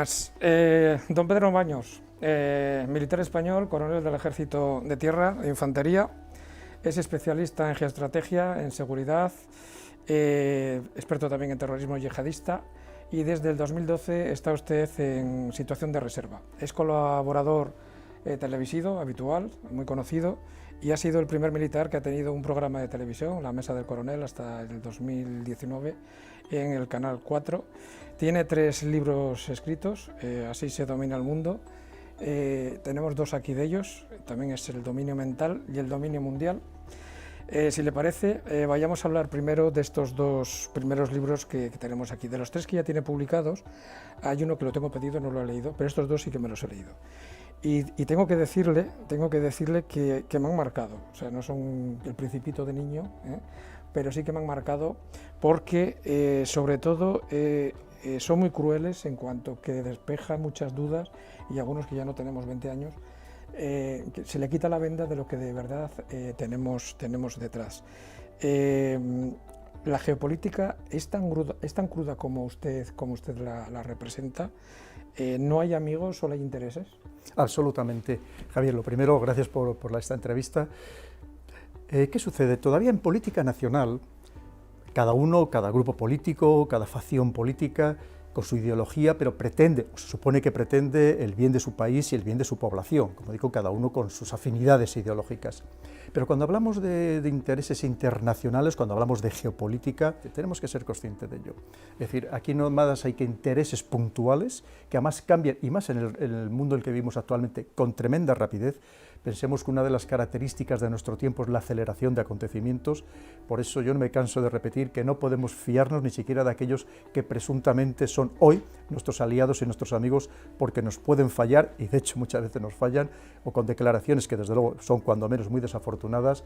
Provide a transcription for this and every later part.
días. Don Pedro Baños, militar español, coronel del Ejército de Tierra, de Infantería, es especialista en geoestrategia, en seguridad, experto también en terrorismo yihadista, y desde el 2012 está usted en situación de reserva. Es colaborador televisivo habitual, muy conocido, y ha sido el primer militar que ha tenido un programa de televisión, La Mesa del Coronel, hasta el 2019, en el Canal 4. Tiene 3 libros escritos, Así se domina el mundo. Tenemos 2 aquí de ellos, también es El dominio mental y El dominio mundial. Si le parece, vayamos a hablar primero de estos 2 primeros libros que tenemos aquí. De los 3 que ya tiene publicados, hay uno que lo tengo pedido, no lo he leído, pero estos 2 sí que me los he leído. Y tengo que decirle que me han marcado, o sea, no son el Principito de niño, pero sí que me han marcado porque, sobre todo, son muy crueles en cuanto que despejan muchas dudas, y algunos que ya no tenemos 20 años, que se le quita la venda de lo que de verdad tenemos detrás. La geopolítica es tan cruda como usted la representa. ¿No hay amigos, solo hay intereses? Absolutamente. Javier, lo primero, gracias por esta entrevista. ¿Qué sucede? Todavía en política nacional, cada grupo político, cada facción política, con su ideología, pero pretende, o se supone que pretende, el bien de su país y el bien de su población, como digo, cada uno con sus afinidades ideológicas. Pero cuando hablamos de intereses internacionales, cuando hablamos de geopolítica, tenemos que ser conscientes de ello. Es decir, aquí no más hay que intereses puntuales, que además cambian, y más en el mundo en el que vivimos actualmente, con tremenda rapidez. Pensemos que una de las características de nuestro tiempo es la aceleración de acontecimientos. Por eso yo no me canso de repetir que no podemos fiarnos ni siquiera de aquellos que presuntamente son hoy nuestros aliados y nuestros amigos, porque nos pueden fallar, y de hecho muchas veces nos fallan, o con declaraciones que desde luego son cuando menos muy desafortunadas,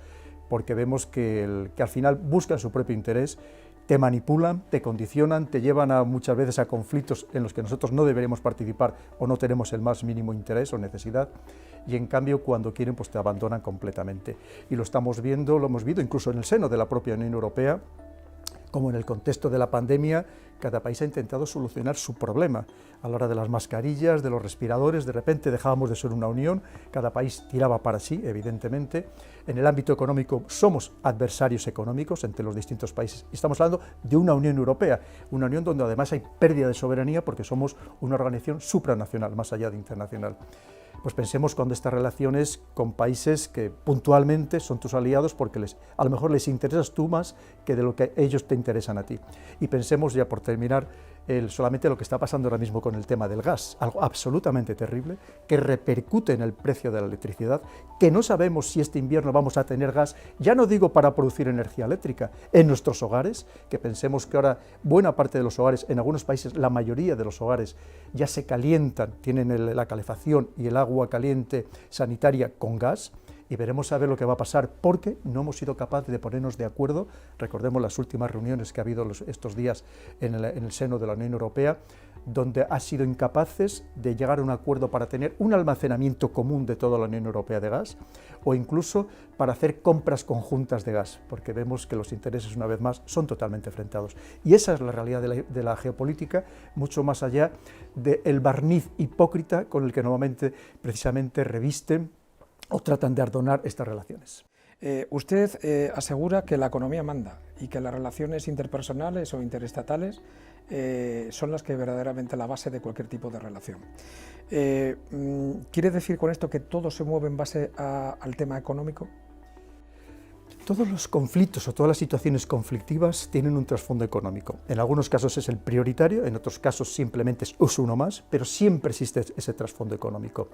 porque vemos que al final buscan su propio interés, te manipulan, te condicionan, te llevan muchas veces a conflictos en los que nosotros no deberíamos participar o no tenemos el más mínimo interés o necesidad, y en cambio cuando quieren pues te abandonan completamente. Y lo estamos viendo, lo hemos visto incluso en el seno de la propia Unión Europea, como en el contexto de la pandemia, cada país ha intentado solucionar su problema. A la hora de las mascarillas, de los respiradores, de repente dejábamos de ser una unión, cada país tiraba para sí, evidentemente. En el ámbito económico somos adversarios económicos entre los distintos países. Y estamos hablando de una Unión Europea, una unión donde además hay pérdida de soberanía porque somos una organización supranacional, más allá de internacional. Pues pensemos cuando estas relaciones con países que puntualmente son tus aliados porque a lo mejor les interesas tú más que de lo que ellos te interesan a ti. Y pensemos, ya por terminar, solamente lo que está pasando ahora mismo con el tema del gas, algo absolutamente terrible, que repercute en el precio de la electricidad, que no sabemos si este invierno vamos a tener gas, ya no digo para producir energía eléctrica, en nuestros hogares, que pensemos que ahora buena parte de los hogares, en algunos países la mayoría de los hogares ya se calientan, tienen la calefacción y el agua caliente sanitaria con gas, y veremos a ver lo que va a pasar, porque no hemos sido capaces de ponernos de acuerdo. Recordemos las últimas reuniones que ha habido estos días en el seno de la Unión Europea, donde ha sido incapaces de llegar a un acuerdo para tener un almacenamiento común de toda la Unión Europea de gas, o incluso para hacer compras conjuntas de gas, porque vemos que los intereses, una vez más, son totalmente enfrentados. Y esa es la realidad de la geopolítica, mucho más allá del barniz hipócrita con el que normalmente, precisamente, revisten o tratan de adornar estas relaciones. Usted asegura que la economía manda y que las relaciones interpersonales o interestatales son las que verdaderamente la base de cualquier tipo de relación. ¿Quiere decir con esto que todo se mueve en base al tema económico? Todos los conflictos o todas las situaciones conflictivas tienen un trasfondo económico. En algunos casos es el prioritario, en otros casos simplemente es uno más, pero siempre existe ese trasfondo económico.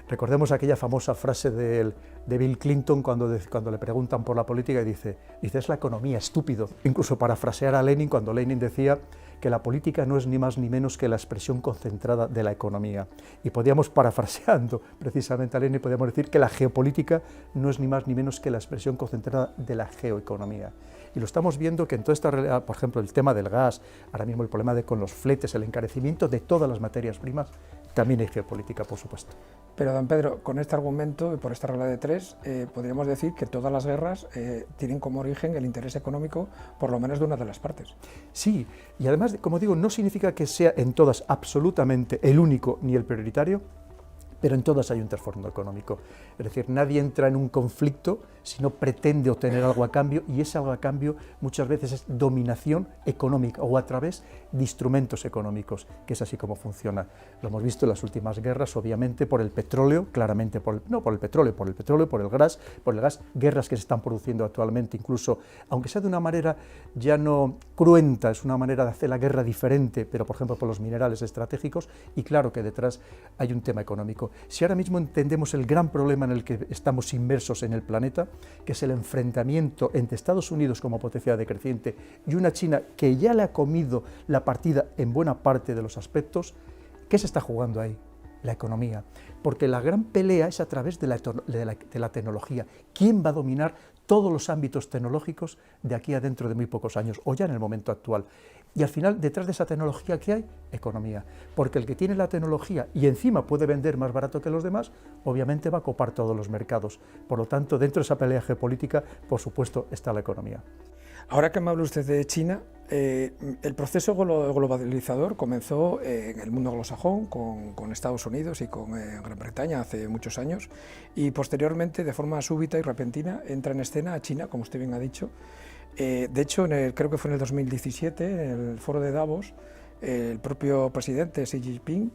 Recordemos aquella famosa frase de Bill Clinton cuando le preguntan por la política y dice es la economía, estúpido. Incluso parafrasear a Lenin cuando Lenin decía que la política no es ni más ni menos que la expresión concentrada de la economía. Y podíamos, parafraseando precisamente a Lenin, podíamos decir que la geopolítica no es ni más ni menos que la expresión concentrada de la geoeconomía. Y lo estamos viendo que en toda esta realidad, por ejemplo, el tema del gas, ahora mismo el problema con los fletes, el encarecimiento de todas las materias primas, también hay geopolítica, por supuesto. Pero, don Pedro, con este argumento y por esta regla de tres, podríamos decir que todas las guerras tienen como origen el interés económico, por lo menos de una de las partes. Sí, y además, como digo, no significa que sea en todas absolutamente el único ni el prioritario, pero en todas hay un trasfondo económico. Es decir, nadie entra en un conflicto si no pretende obtener algo a cambio, y ese algo a cambio muchas veces es dominación económica o a través de instrumentos económicos, que es así como funciona. Lo hemos visto en las últimas guerras, obviamente por el petróleo, claramente por el petróleo, por el gas, guerras que se están produciendo actualmente, incluso, aunque sea de una manera ya no cruenta, es una manera de hacer la guerra diferente, pero por ejemplo por los minerales estratégicos, y claro que detrás hay un tema económico. Si ahora mismo entendemos el gran problema en el que estamos inmersos en el planeta, que es el enfrentamiento entre Estados Unidos como potencia decreciente y una China que ya le ha comido la partida en buena parte de los aspectos, ¿qué se está jugando ahí? La economía. Porque la gran pelea es a través de la tecnología. ¿Quién va a dominar todos los ámbitos tecnológicos de aquí a dentro de muy pocos años, o ya en el momento actual? Y al final, detrás de esa tecnología, ¿qué hay? Economía. Porque el que tiene la tecnología y encima puede vender más barato que los demás, obviamente va a copar todos los mercados. Por lo tanto, dentro de esa pelea geopolítica, por supuesto, está la economía. Ahora que me habla usted de China, el proceso globalizador comenzó en el mundo anglosajón con Estados Unidos y con Gran Bretaña hace muchos años, y posteriormente, de forma súbita y repentina, entra en escena a China, como usted bien ha dicho. De hecho, creo que fue en el 2017, en el foro de Davos, el propio presidente Xi Jinping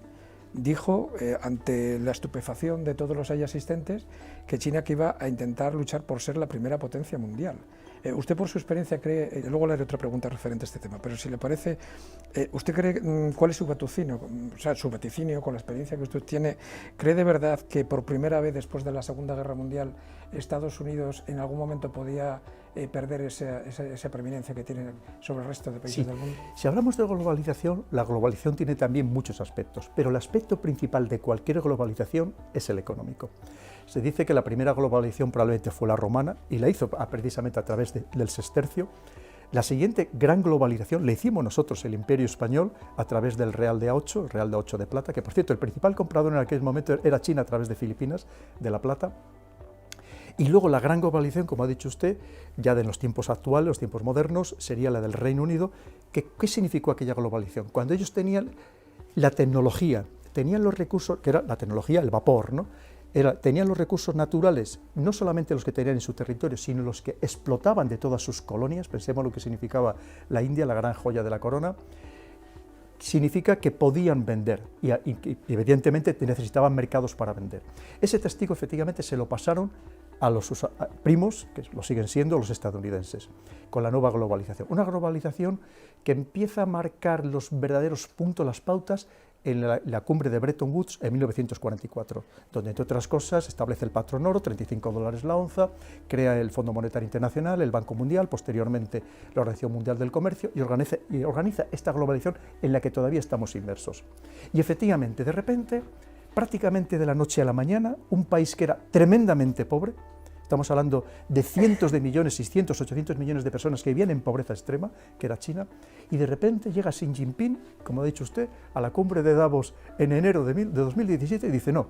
dijo, ante la estupefacción de todos los ahí asistentes, que China que iba a intentar luchar por ser la primera potencia mundial. Usted, por su experiencia, cree, luego le haré otra pregunta referente a este tema, pero si le parece, ¿usted cree, cuál es su vaticinio? O sea, su vaticinio, con la experiencia que usted tiene, ¿cree de verdad que por primera vez después de la Segunda Guerra Mundial Estados Unidos en algún momento podía perder esa preeminencia que tiene sobre el resto de países del mundo? Si hablamos de globalización, la globalización tiene también muchos aspectos, pero el aspecto principal de cualquier globalización es el económico. Se dice que la primera globalización probablemente fue la romana, y la hizo precisamente a través del sextercio. La siguiente gran globalización la hicimos nosotros, el Imperio Español, a través del Real de A8, el Real de A8 de plata, que por cierto el principal comprador en aquel momento era China a través de Filipinas, de la plata. Y luego la gran globalización, como ha dicho usted, ya de los tiempos actuales, los tiempos modernos, sería la del Reino Unido. ¿Qué significó aquella globalización? Cuando ellos tenían la tecnología, tenían los recursos, que era la tecnología, el vapor, ¿no? Tenían los recursos naturales, no solamente los que tenían en su territorio, sino los que explotaban de todas sus colonias. Pensemos lo que significaba la India, la gran joya de la corona. Significa que podían vender y evidentemente necesitaban mercados para vender. Ese testigo efectivamente se lo pasaron a los primos, que lo siguen siendo los estadounidenses, con la nueva globalización. Una globalización que empieza a marcar los verdaderos puntos, las pautas, en la cumbre de Bretton Woods en 1944, donde entre otras cosas establece el patrón oro, $35 la onza, crea el Fondo Monetario Internacional, el Banco Mundial, posteriormente la Organización Mundial del Comercio, y organiza esta globalización en la que todavía estamos inmersos. Y efectivamente, de repente, prácticamente de la noche a la mañana, un país que era tremendamente pobre, estamos hablando de cientos de millones, 600, 800 millones de personas que vivían en pobreza extrema, que era China, y de repente llega Xi Jinping, como ha dicho usted, a la cumbre de Davos en enero de 2017 y dice, no,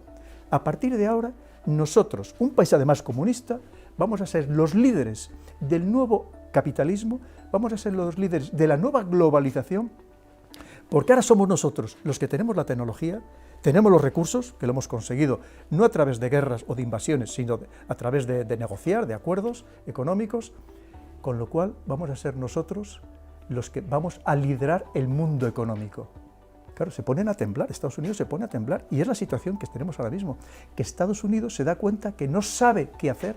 a partir de ahora nosotros, un país además comunista, vamos a ser los líderes del nuevo capitalismo, vamos a ser los líderes de la nueva globalización, porque ahora somos nosotros los que tenemos la tecnología, tenemos los recursos, que lo hemos conseguido no a través de guerras o de invasiones, sino a través de negociar, de acuerdos económicos, con lo cual vamos a ser nosotros los que vamos a liderar el mundo económico. Claro, se ponen a temblar, Estados Unidos se pone a temblar, y es la situación que tenemos ahora mismo, que Estados Unidos se da cuenta que no sabe qué hacer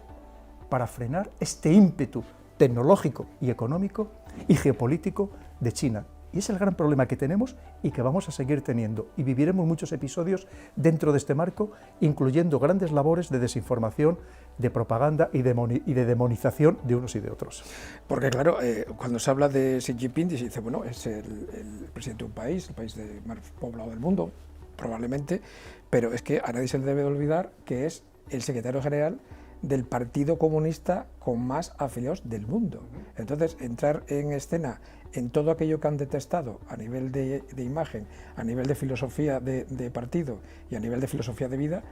para frenar este ímpetu tecnológico y económico y geopolítico de China. Y es el gran problema que tenemos y que vamos a seguir teniendo. Y viviremos muchos episodios dentro de este marco, incluyendo grandes labores de desinformación, de propaganda y de demonización de unos y de otros. Porque claro, cuando se habla de Xi Jinping, se dice, bueno, es el presidente de un país, el país más poblado del mundo, probablemente, pero es que a nadie se le debe olvidar que es el secretario general del Partido Comunista con más afiliados del mundo. Entonces, entrar en escena en todo aquello que han detestado a nivel de imagen, a nivel de filosofía de partido y a nivel de filosofía de vida,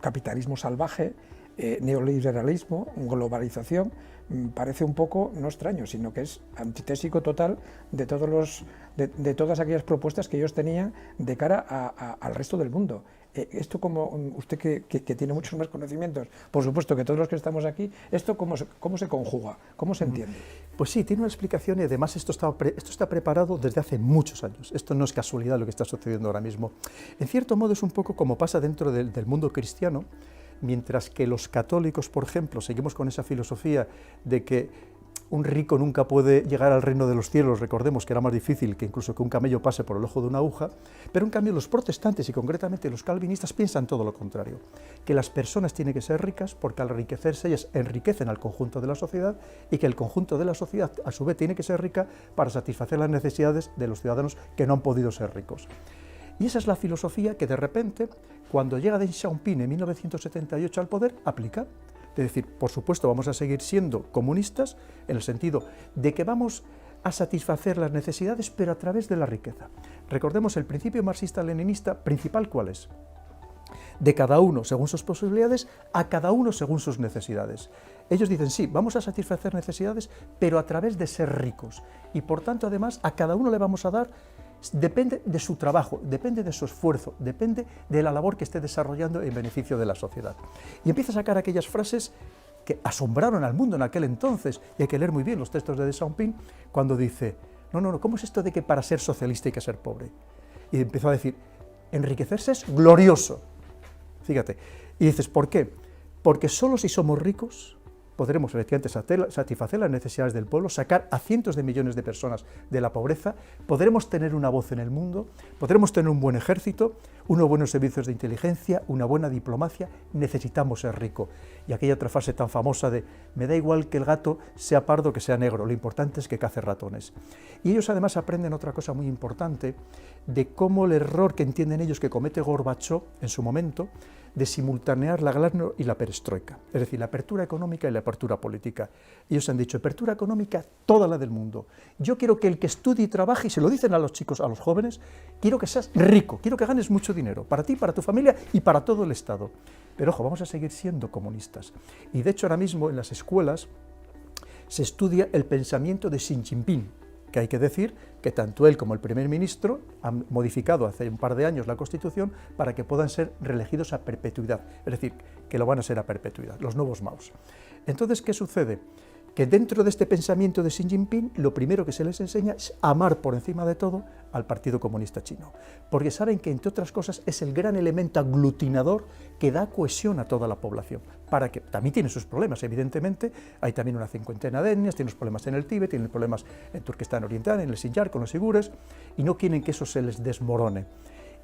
capitalismo salvaje, neoliberalismo, globalización, parece un poco, no extraño, sino que es antitésico total de todas aquellas propuestas que ellos tenían de cara al resto del mundo. Esto, como usted que tiene muchos más conocimientos, por supuesto que todos los que estamos aquí, ¿esto cómo se conjuga? ¿Cómo se entiende? Pues sí, tiene una explicación y además esto está preparado desde hace muchos años. Esto no es casualidad lo que está sucediendo ahora mismo. En cierto modo es un poco como pasa dentro del mundo cristiano, mientras que los católicos, por ejemplo, seguimos con esa filosofía de que un rico nunca puede llegar al reino de los cielos, recordemos que era más difícil que incluso que un camello pase por el ojo de una aguja, pero en cambio los protestantes y concretamente los calvinistas piensan todo lo contrario, que las personas tienen que ser ricas porque al enriquecerse ellas enriquecen al conjunto de la sociedad y que el conjunto de la sociedad a su vez tiene que ser rica para satisfacer las necesidades de los ciudadanos que no han podido ser ricos. Y esa es la filosofía que de repente, cuando llega Deng Xiaoping en 1978 al poder, aplica. Es decir, por supuesto vamos a seguir siendo comunistas en el sentido de que vamos a satisfacer las necesidades, pero a través de la riqueza. Recordemos el principio marxista-leninista principal, ¿cuál es? De cada uno según sus posibilidades, a cada uno según sus necesidades. Ellos dicen, sí, vamos a satisfacer necesidades, pero a través de ser ricos. Y por tanto, además, a cada uno le vamos a dar, depende de su trabajo, depende de su esfuerzo, depende de la labor que esté desarrollando en beneficio de la sociedad. Y empieza a sacar aquellas frases que asombraron al mundo en aquel entonces, y hay que leer muy bien los textos de Deng Xiaoping, cuando dice, no, ¿cómo es esto de que para ser socialista hay que ser pobre? Y empezó a decir, enriquecerse es glorioso. Fíjate, y dices, ¿por qué? Porque solo si somos ricos podremos efectivamente satisfacer las necesidades del pueblo, sacar a cientos de millones de personas de la pobreza, podremos tener una voz en el mundo, podremos tener un buen ejército, unos buenos servicios de inteligencia, una buena diplomacia, necesitamos ser ricos. Y aquella otra frase tan famosa de, me da igual que el gato sea pardo que sea negro, lo importante es que cace ratones. Y ellos además aprenden otra cosa muy importante, de cómo el error que entienden ellos que comete Gorbachov en su momento, de simultanear la glasnost y la perestroika, es decir, la apertura económica y la apertura política. Ellos han dicho, apertura económica, toda la del mundo. Yo quiero que el que estudie y trabaje, y se lo dicen a los chicos, a los jóvenes, quiero que seas rico, quiero que ganes mucho dinero, para ti, para tu familia y para todo el Estado. Pero ojo, vamos a seguir siendo comunistas. Y de hecho ahora mismo en las escuelas se estudia el pensamiento de Xi Jinping, que hay que decir que tanto él como el primer ministro han modificado hace un par de años la Constitución para que puedan ser reelegidos a perpetuidad, es decir, que lo van a ser a perpetuidad, los nuevos Maos. Entonces, ¿qué sucede? Que dentro de este pensamiento de Xi Jinping, lo primero que se les enseña es amar por encima de todo al Partido Comunista Chino, porque saben que, entre otras cosas, es el gran elemento aglutinador que da cohesión a toda la población, para que también tiene sus problemas, evidentemente, hay también una cincuentena de etnias, tienen problemas en el Tíbet, tienen problemas en Turquestán Oriental, en el Xinjiang, con los uigures, y no quieren que eso se les desmorone.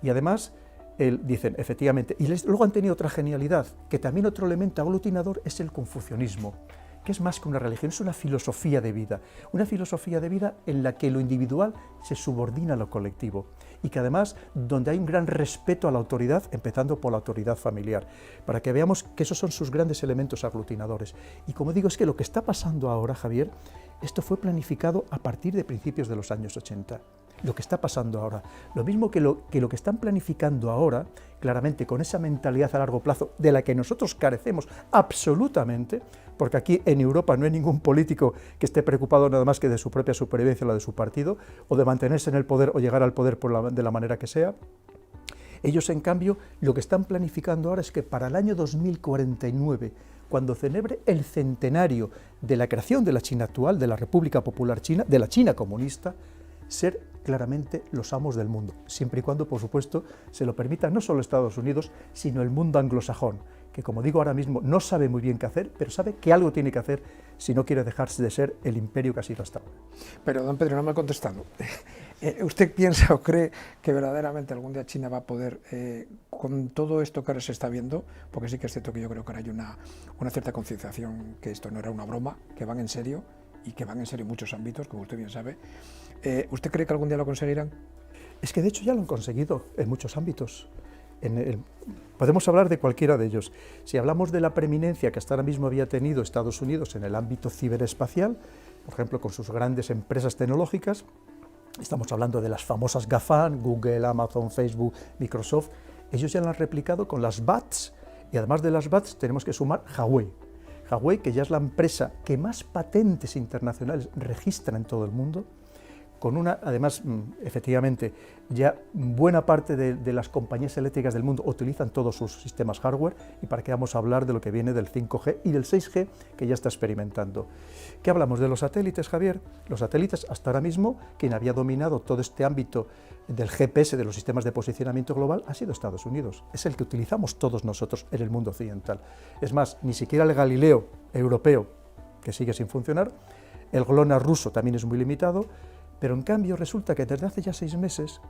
Y además, dicen, efectivamente, y luego han tenido otra genialidad, que también otro elemento aglutinador es el confucianismo, que es más que una religión, es una filosofía de vida en la que lo individual se subordina a lo colectivo y que además donde hay un gran respeto a la autoridad, empezando por la autoridad familiar, para que veamos que esos son sus grandes elementos aglutinadores. Y como digo, es que lo que está pasando ahora, Javier, esto fue planificado a partir de principios de los años 80. Lo que está pasando ahora, lo mismo que lo que están planificando ahora, claramente con esa mentalidad a largo plazo de la que nosotros carecemos absolutamente, porque aquí en Europa no hay ningún político que esté preocupado nada más que de su propia supervivencia o la de su partido, o de mantenerse en el poder o llegar al poder de la manera que sea. Ellos, en cambio, lo que están planificando ahora es que para el año 2049, cuando celebre el centenario de la creación de la China actual, de la República Popular China, de la China comunista, ser claramente los amos del mundo, siempre y cuando, por supuesto, se lo permita no solo Estados Unidos, sino el mundo anglosajón, que, como digo, ahora mismo no sabe muy bien qué hacer, pero sabe que algo tiene que hacer si no quiere dejarse de ser el imperio que ha sido hasta ahora. Pero, don Pedro, no me ha contestado. ¿Usted piensa o cree que verdaderamente algún día China va a poder, con todo esto que ahora se está viendo, porque sí que es cierto que yo creo que ahora hay una cierta concienciación que esto no era una broma, que van en serio, y que van en serio en muchos ámbitos, como usted bien sabe, ¿usted cree que algún día lo conseguirán? Es que de hecho ya lo han conseguido en muchos ámbitos. Podemos hablar de cualquiera de ellos. Si hablamos de la preeminencia que hasta ahora mismo había tenido Estados Unidos en el ámbito ciberespacial, por ejemplo, con sus grandes empresas tecnológicas, estamos hablando de las famosas GAFAM, Google, Amazon, Facebook, Microsoft, ellos ya lo han replicado con las BATs, y además de las BATs tenemos que sumar Huawei. Huawei, que ya es la empresa que más patentes internacionales registra en todo el mundo, con una, además, efectivamente, ya buena parte de las compañías eléctricas del mundo utilizan todos sus sistemas hardware, y para qué vamos a hablar de lo que viene del 5G y del 6G, que ya está experimentando. ¿Qué hablamos de los satélites, Javier? Los satélites, hasta ahora mismo, quien había dominado todo este ámbito del GPS, de los sistemas de posicionamiento global, ha sido Estados Unidos. Es el que utilizamos todos nosotros en el mundo occidental. Es más, ni siquiera el Galileo europeo, que sigue sin funcionar, el GLONASS ruso también es muy limitado, pero en cambio resulta que desde hace ya 6 meses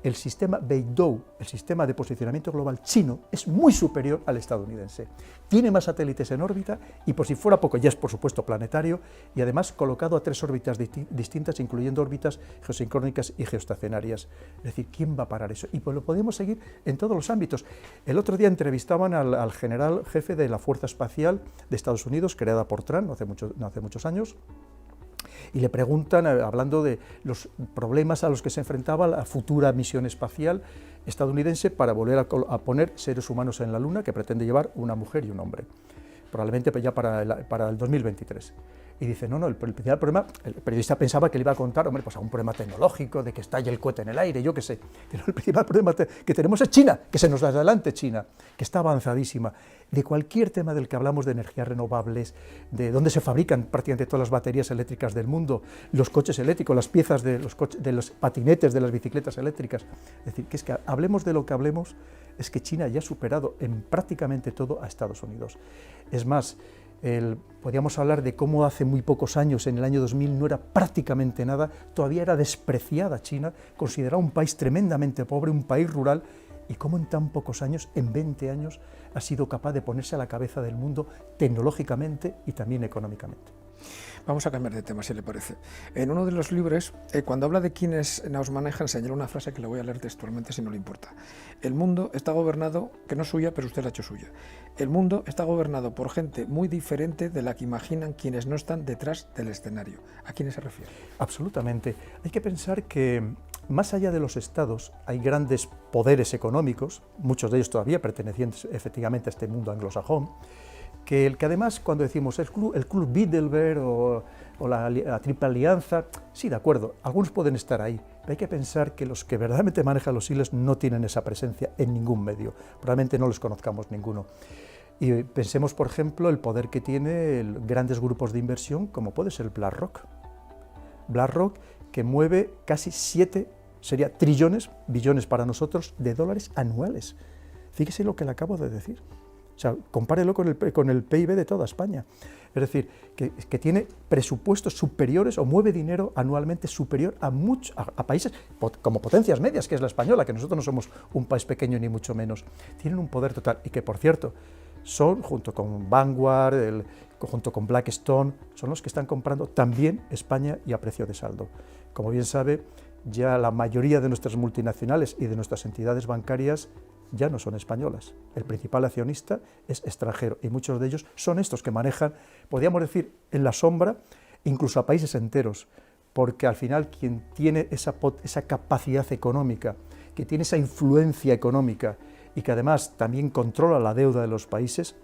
el sistema Beidou, el sistema de posicionamiento global chino, es muy superior al estadounidense. Tiene más satélites en órbita y, por si fuera poco, ya es por supuesto planetario, y además colocado a 3 órbitas distintas, incluyendo órbitas geosincrónicas y geoestacionarias. Es decir, ¿quién va a parar eso? Y pues lo podemos seguir en todos los ámbitos. El otro día entrevistaban al general jefe de la Fuerza Espacial de Estados Unidos, creada por Trump no hace muchos años, y le preguntan, hablando de los problemas a los que se enfrentaba la futura misión espacial estadounidense para volver a poner seres humanos en la Luna, que pretende llevar una mujer y un hombre, probablemente ya para el 2023. Y dice, no, el principal problema, el periodista pensaba que le iba a contar, hombre, pues a un problema tecnológico, de que estalle el cohete en el aire, yo qué sé. Pero el principal problema que tenemos es China, que se nos da adelante China, que está avanzadísima. De cualquier tema del que hablamos de energías renovables, de dónde se fabrican prácticamente todas las baterías eléctricas del mundo, los coches eléctricos, las piezas de los patinetes, de las bicicletas eléctricas. Es decir, que hablemos de lo que hablemos, es que China ya ha superado en prácticamente todo a Estados Unidos. Es más, podríamos hablar de cómo hace muy pocos años, en el año 2000, no era prácticamente nada, todavía era despreciada China, considerada un país tremendamente pobre, un país rural, y cómo en tan pocos años, en 20 años, ha sido capaz de ponerse a la cabeza del mundo tecnológicamente y también económicamente. Vamos a cambiar de tema, si le parece. En uno de los libros, cuando habla de quienes nos manejan, señala una frase que le voy a leer textualmente si no le importa. El mundo está gobernado, que no es suya, pero usted la ha hecho suya. El mundo está gobernado por gente muy diferente de la que imaginan quienes no están detrás del escenario. ¿A quiénes se refiere? Absolutamente. Hay que pensar que más allá de los estados hay grandes poderes económicos, muchos de ellos todavía pertenecientes efectivamente a este mundo anglosajón, que además cuando decimos el club Bilderberg o la Triple Alianza, sí, de acuerdo, algunos pueden estar ahí, pero hay que pensar que los que verdaderamente manejan los hilos no tienen esa presencia en ningún medio, probablemente no los conozcamos ninguno. Y pensemos, por ejemplo, el poder que tiene grandes grupos de inversión, como puede ser BlackRock. BlackRock, que mueve casi 7, sería trillones, billones para nosotros, de dólares anuales. Fíjese lo que le acabo de decir. O sea, compárelo con el PIB de toda España. Es decir, que tiene presupuestos superiores o mueve dinero anualmente superior a países como potencias medias, que es la española, que nosotros no somos un país pequeño ni mucho menos. Tienen un poder total y que, por cierto, son, junto con Vanguard, junto con Blackstone, son los que están comprando también España y a precio de saldo. Como bien sabe, ya la mayoría de nuestras multinacionales y de nuestras entidades bancarias ya no son españolas. El principal accionista es extranjero y muchos de ellos son estos que manejan, podríamos decir, en la sombra, incluso a países enteros, porque al final quien tiene esa capacidad económica, que tiene esa influencia económica y que además también controla la deuda de los países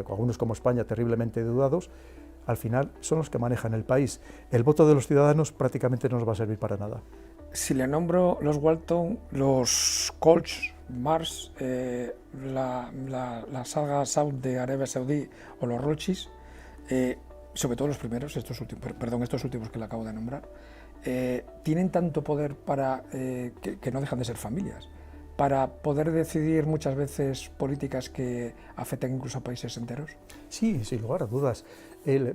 algunos como España terriblemente endeudados, al final son los que manejan el país. El voto de los ciudadanos prácticamente no nos va a servir para nada. Si le nombro los Walton, los Colts, Mars, la saga Saud de Arabia Saudí o los Rothschild, sobre todo los primeros, estos últimos que le acabo de nombrar, tienen tanto poder para que no dejan de ser familias, para poder decidir muchas veces políticas que afectan incluso a países enteros? Sí, sin lugar a dudas.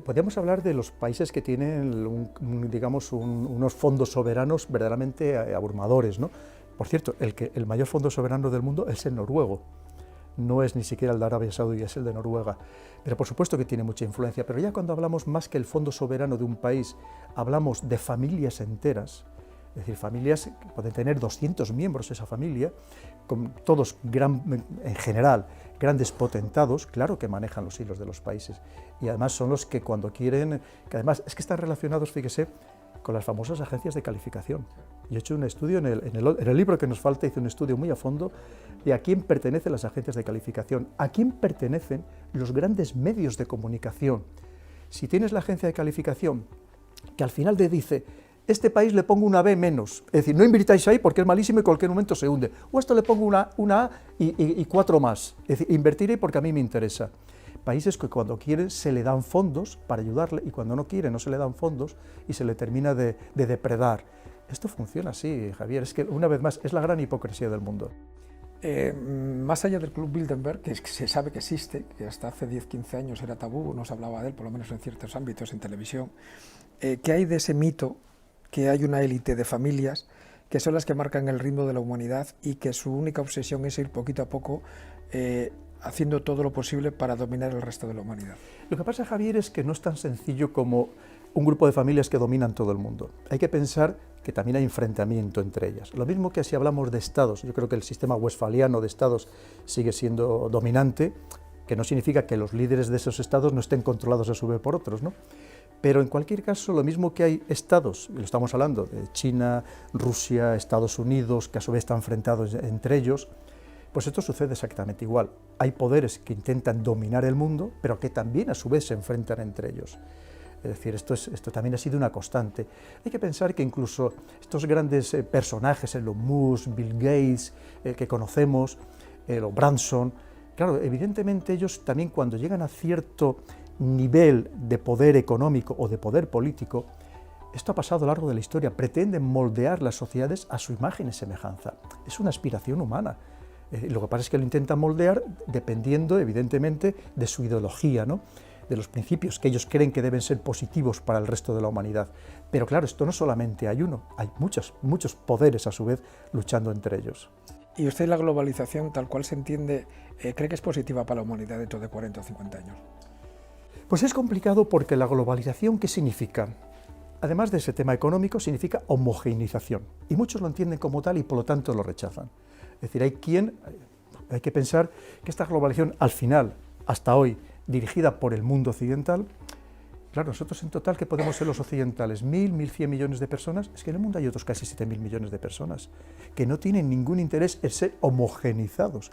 Podríamos hablar de los países que tienen, unos fondos soberanos verdaderamente abrumadores, ¿no? Por cierto, el mayor fondo soberano del mundo es el noruego. No es ni siquiera el de Arabia Saudí, es el de Noruega. Pero por supuesto que tiene mucha influencia. Pero ya cuando hablamos más que el fondo soberano de un país, hablamos de familias enteras, Es decir, familias que pueden tener 200 miembros esa familia, con todos en general grandes potentados, claro que manejan los hilos de los países. Y además son los que cuando quieren, que además es que están relacionados, fíjese, con las famosas agencias de calificación. Yo he hecho un estudio, en el libro que nos falta, hice un estudio muy a fondo de a quién pertenecen las agencias de calificación, a quién pertenecen los grandes medios de comunicación. Si tienes la agencia de calificación que al final te dice, este país le pongo una B menos, es decir, no invirtáis ahí porque es malísimo y en cualquier momento se hunde, o esto le pongo una A y 4 más, es decir, invertiré porque a mí me interesa. Países que cuando quieren se le dan fondos para ayudarle y cuando no quieren no se le dan fondos y se le termina de depredar. Esto funciona así, Javier, es que una vez más es la gran hipocresía del mundo. Más allá del Club Bilderberg, que se sabe que existe, que hasta hace 10-15 años era tabú, no se hablaba de él, por lo menos en ciertos ámbitos, en televisión, ¿qué hay de ese mito que hay una élite de familias que son las que marcan el ritmo de la humanidad y que su única obsesión es ir poquito a poco haciendo todo lo posible para dominar el resto de la humanidad? Lo que pasa, Javier, es que no es tan sencillo como un grupo de familias que dominan todo el mundo. Hay que pensar que también hay enfrentamiento entre ellas. Lo mismo que si hablamos de estados, yo creo que el sistema westfaliano de estados sigue siendo dominante, que no significa que los líderes de esos estados no estén controlados a su vez por otros, ¿no? Pero en cualquier caso, lo mismo que hay estados, y lo estamos hablando de China, Rusia, Estados Unidos, que a su vez están enfrentados entre ellos, pues esto sucede exactamente igual. Hay poderes que intentan dominar el mundo, pero que también a su vez se enfrentan entre ellos. Es decir, esto también ha sido una constante. Hay que pensar que incluso estos grandes personajes, Elon Musk, Bill Gates, que conocemos, o Branson, claro, evidentemente ellos también cuando llegan a cierto nivel de poder económico o de poder político, esto ha pasado a lo largo de la historia, pretenden moldear las sociedades a su imagen y semejanza. Es una aspiración humana. Lo que pasa es que lo intentan moldear dependiendo, evidentemente, de su ideología, ¿no? De los principios que ellos creen que deben ser positivos para el resto de la humanidad. Pero claro, esto no solamente hay uno, hay muchos poderes a su vez luchando entre ellos. ¿Y usted la globalización, tal cual se entiende, cree que es positiva para la humanidad dentro de 40 o 50 años? Pues es complicado porque la globalización, ¿qué significa? Además de ese tema económico, significa homogeneización. Y muchos lo entienden como tal y por lo tanto lo rechazan. Es decir, hay que pensar que esta globalización al final, hasta hoy, dirigida por el mundo occidental, claro, nosotros en total, ¿qué podemos ser los occidentales? 1.000, 1.100 millones de personas. Es que en el mundo hay otros casi 7.000 millones de personas que no tienen ningún interés en ser homogeneizados,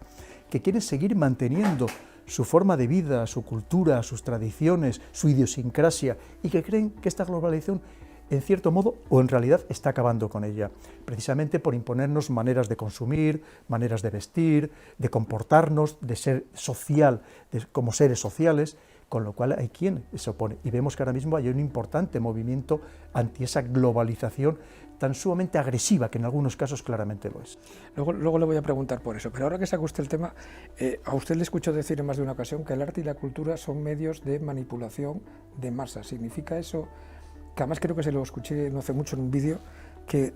que quieren seguir manteniendo su forma de vida, su cultura, sus tradiciones, su idiosincrasia, y que creen que esta globalización, en cierto modo, o en realidad, está acabando con ella, precisamente por imponernos maneras de consumir, maneras de vestir, de comportarnos, de ser social, como seres sociales, con lo cual hay quien se opone. Y vemos que ahora mismo hay un importante movimiento anti esa globalización tan sumamente agresiva, que en algunos casos claramente lo es. Luego le voy a preguntar por eso, pero ahora que saca usted el tema, a usted le escucho decir en más de una ocasión que el arte y la cultura son medios de manipulación de masas. ¿Significa eso? Que además creo que se lo escuché no hace mucho en un vídeo, que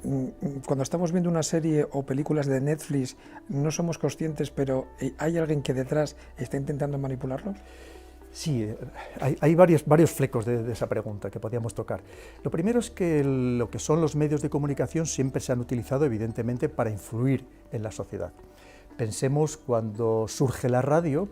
cuando estamos viendo una serie o películas de Netflix no somos conscientes, pero ¿hay alguien que detrás está intentando manipularlos? Sí, hay varios flecos de esa pregunta que podríamos tocar. Lo primero es que lo que son los medios de comunicación siempre se han utilizado evidentemente para influir en la sociedad. Pensemos cuando surge la radio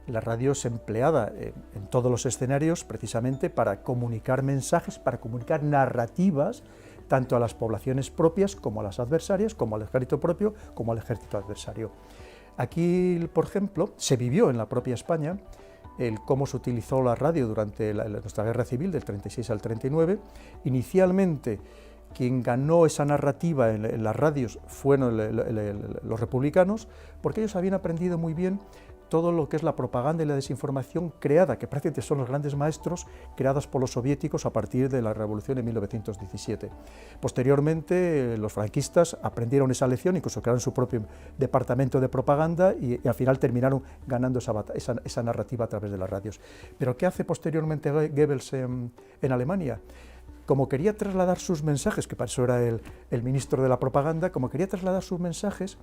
es empleada en todos los escenarios precisamente para comunicar mensajes, para comunicar narrativas, tanto a las poblaciones propias como a las adversarias, como al ejército propio, como al ejército adversario. Aquí, por ejemplo, se vivió en la propia España el cómo se utilizó la radio durante nuestra guerra civil del 36 al 39. Inicialmente, quien ganó esa narrativa en las radios fueron los republicanos, porque ellos habían aprendido muy bien todo lo que es la propaganda y la desinformación creada, que prácticamente son los grandes maestros, creadas por los soviéticos a partir de la revolución de 1917. Posteriormente, los franquistas aprendieron esa lección, incluso crearon su propio departamento de propaganda y al final terminaron ganando esa narrativa a través de las radios. Pero ¿qué hace posteriormente Goebbels en Alemania? Como quería trasladar sus mensajes, que para eso era el ministro de la propaganda, como quería trasladar sus mensajes,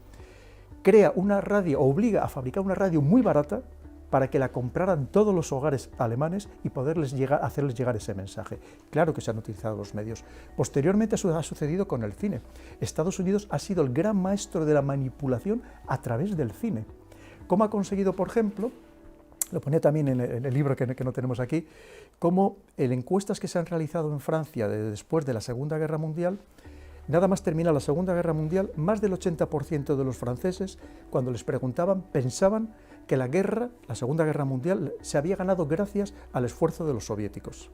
crea una radio, obliga a fabricar una radio muy barata, para que la compraran todos los hogares alemanes y hacerles llegar ese mensaje. Claro que se han utilizado los medios. Posteriormente eso ha sucedido con el cine. Estados Unidos ha sido el gran maestro de la manipulación a través del cine. ¿Cómo ha conseguido, por ejemplo, lo ponía también en el libro que no tenemos aquí, cómo en encuestas que se han realizado en Francia después de la Segunda Guerra Mundial, nada más termina la Segunda Guerra Mundial, más del 80% de los franceses, cuando les preguntaban, pensaban que la Segunda Guerra Mundial, se había ganado gracias al esfuerzo de los soviéticos.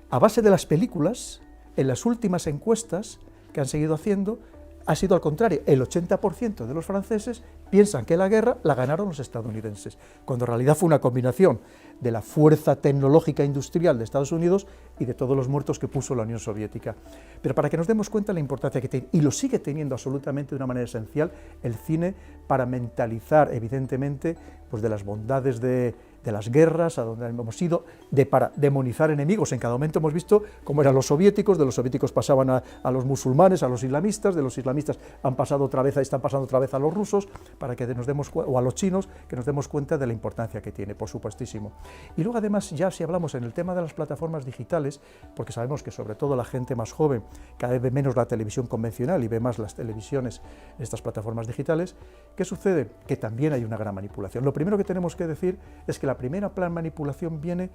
A base de las películas, en las últimas encuestas que han seguido haciendo, ha sido al contrario, el 80% de los franceses piensan que la guerra la ganaron los estadounidenses, cuando en realidad fue una combinación de la fuerza tecnológica industrial de Estados Unidos y de todos los muertos que puso la Unión Soviética. Pero para que nos demos cuenta de la importancia que tiene, y lo sigue teniendo absolutamente de una manera esencial, el cine para mentalizar, evidentemente, pues de las bondades de las guerras, a donde hemos ido, para demonizar enemigos. En cada momento hemos visto cómo eran los soviéticos, de los soviéticos pasaban a los musulmanes, a los islamistas, de los islamistas están pasando otra vez a los rusos, para que nos demos o a los chinos, que nos demos cuenta de la importancia que tiene, por supuestísimo. Y luego además, ya si hablamos en el tema de las plataformas digitales, porque sabemos que sobre todo la gente más joven cada vez ve menos la televisión convencional y ve más las televisiones en estas plataformas digitales, ¿qué sucede? Que también hay una gran manipulación. Lo primero que tenemos que decir es que la primera manipulación viene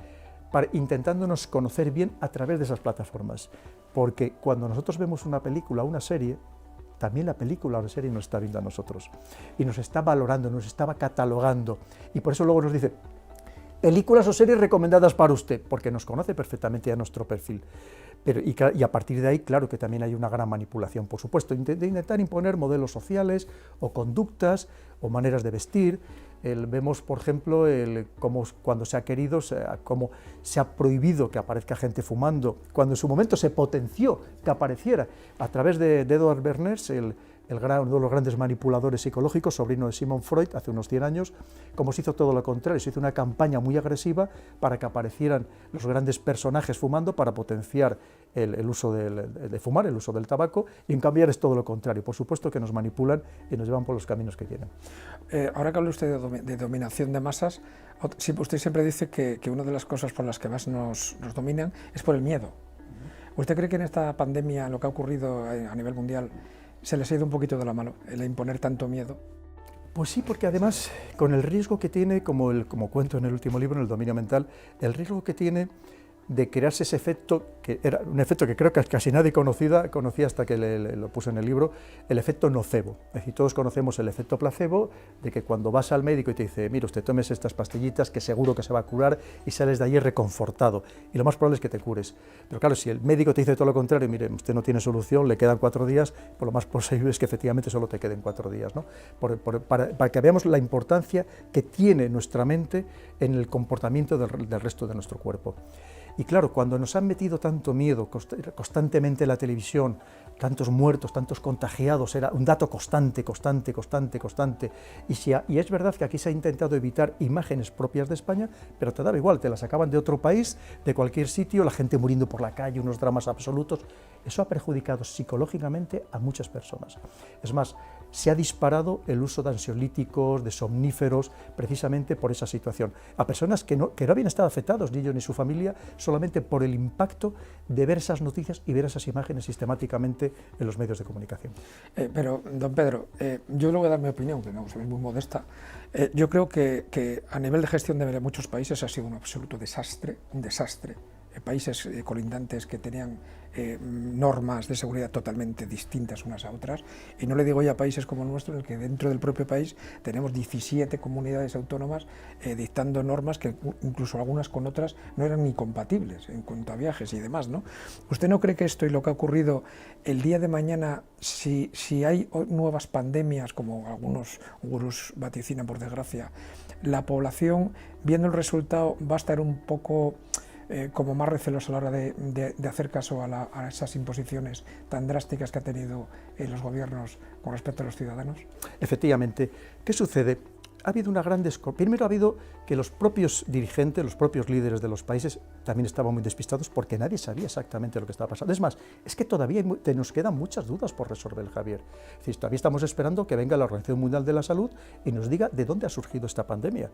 intentándonos conocer bien a través de esas plataformas, porque cuando nosotros vemos una película o una serie, también la película o la serie nos está viendo a nosotros, y nos está valorando, nos está catalogando, y por eso luego nos dice, películas o series recomendadas para usted, porque nos conoce perfectamente a nuestro perfil. Y a partir de ahí, claro que también hay una gran manipulación, por supuesto, de intentar imponer modelos sociales o conductas o maneras de vestir. Vemos, por ejemplo, cómo cuando se ha querido, cómo se ha prohibido que aparezca gente fumando, cuando en su momento se potenció que apareciera a través de Edward Bernays, uno de los grandes manipuladores psicológicos, sobrino de Sigmund Freud, hace unos 100 años, como se hizo todo lo contrario, se hizo una campaña muy agresiva para que aparecieran los grandes personajes fumando, para potenciar el uso de fumar, el uso del tabaco, y en cambio es todo lo contrario. Por supuesto que nos manipulan y nos llevan por los caminos que quieren. Ahora que habla usted de dominación de masas, usted siempre dice que una de las cosas por las que más nos dominan es por el miedo. ¿Usted cree que en esta pandemia, lo que ha ocurrido a nivel mundial, se les ha ido un poquito de la mano el imponer tanto miedo? Pues sí, porque además, con el riesgo que tiene, como cuento en el último libro, en el dominio mental, el riesgo que tiene de crearse ese efecto, que era un efecto que creo que casi nadie conocía hasta que lo puse en el libro, el efecto nocebo. Es decir, todos conocemos el efecto placebo, de que cuando vas al médico y te dice, mira, usted tomes estas pastillitas que seguro que se va a curar, y sales de allí reconfortado, y lo más probable es que te cures. Pero claro, si el médico te dice todo lo contrario, mire, usted no tiene solución, le quedan 4 días, pues lo más posible es que efectivamente solo te queden 4 días, ¿no? Para que veamos la importancia que tiene nuestra mente en el comportamiento del resto de nuestro cuerpo. Y claro, cuando nos han metido tanto miedo constantemente en la televisión, tantos muertos, tantos contagiados, era un dato constante, y es verdad que aquí se ha intentado evitar imágenes propias de España, pero te daba igual, te las sacaban de otro país, de cualquier sitio, la gente muriendo por la calle, unos dramas absolutos. Eso ha perjudicado psicológicamente a muchas personas. Es más, se ha disparado el uso de ansiolíticos, de somníferos, precisamente por esa situación. A personas que no habían estado afectados, ni ellos ni su familia, solamente por el impacto de ver esas noticias y ver esas imágenes sistemáticamente en los medios de comunicación. Pero, don Pedro, yo le voy a dar mi opinión, que no soy muy modesta. Yo creo que a nivel de gestión de muchos países ha sido un absoluto desastre, un desastre. Países colindantes que tenían normas de seguridad totalmente distintas unas a otras, y no le digo ya países como el nuestro, en el que dentro del propio país tenemos 17 comunidades autónomas dictando normas que incluso algunas con otras no eran ni compatibles en cuanto a viajes y demás, ¿no? ¿Usted no cree que esto y lo que ha ocurrido el día de mañana, si hay nuevas pandemias, como algunos gurús vaticinan por desgracia, la población, viendo el resultado, va a estar un poco como más recelosa a la hora de hacer caso a esas imposiciones tan drásticas que ha tenido los gobiernos con respecto a los ciudadanos? Efectivamente. ¿Qué sucede? Ha habido una gran Primero ha habido que los propios dirigentes, los propios líderes de los países también estaban muy despistados porque nadie sabía exactamente lo que estaba pasando. Es más, es que todavía nos quedan muchas dudas por resolver, Javier. Es decir, todavía estamos esperando que venga la Organización Mundial de la Salud y nos diga de dónde ha surgido esta pandemia.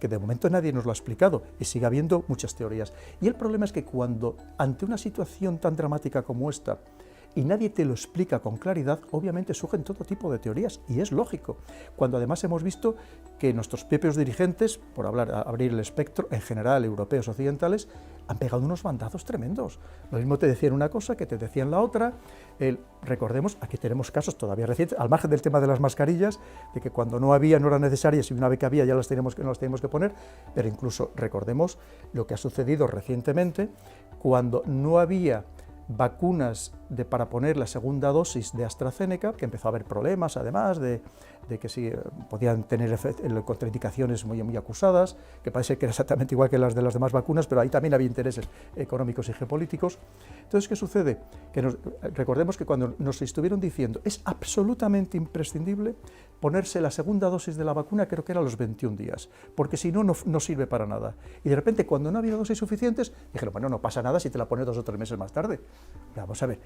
que de momento nadie nos lo ha explicado y sigue habiendo muchas teorías. Y el problema es que cuando, ante una situación tan dramática como esta, y nadie te lo explica con claridad, obviamente surgen todo tipo de teorías, y es lógico, cuando además hemos visto que nuestros propios dirigentes, por abrir el espectro, en general europeos occidentales, han pegado unos bandazos tremendos. Lo mismo te decían una cosa que te decían la otra. Recordemos, aquí tenemos casos todavía recientes, al margen del tema de las mascarillas, de que cuando no eran necesarias y una vez que había ya no las teníamos que poner, pero incluso recordemos lo que ha sucedido recientemente, cuando no había vacunas para poner la segunda dosis de AstraZeneca, que empezó a haber problemas además de que sí podían tener contraindicaciones muy acusadas, que parece que era exactamente igual que las de las demás vacunas, pero ahí también había intereses económicos y geopolíticos. Entonces, ¿qué sucede? Que recordemos que cuando nos estuvieron diciendo es absolutamente imprescindible ponerse la segunda dosis de la vacuna, creo que era a los 21 días, porque si no, no sirve para nada. Y de repente, cuando no había dosis suficientes, dijeron, bueno, no pasa nada si te la pones 2 o 3 meses más tarde. Vamos a ver,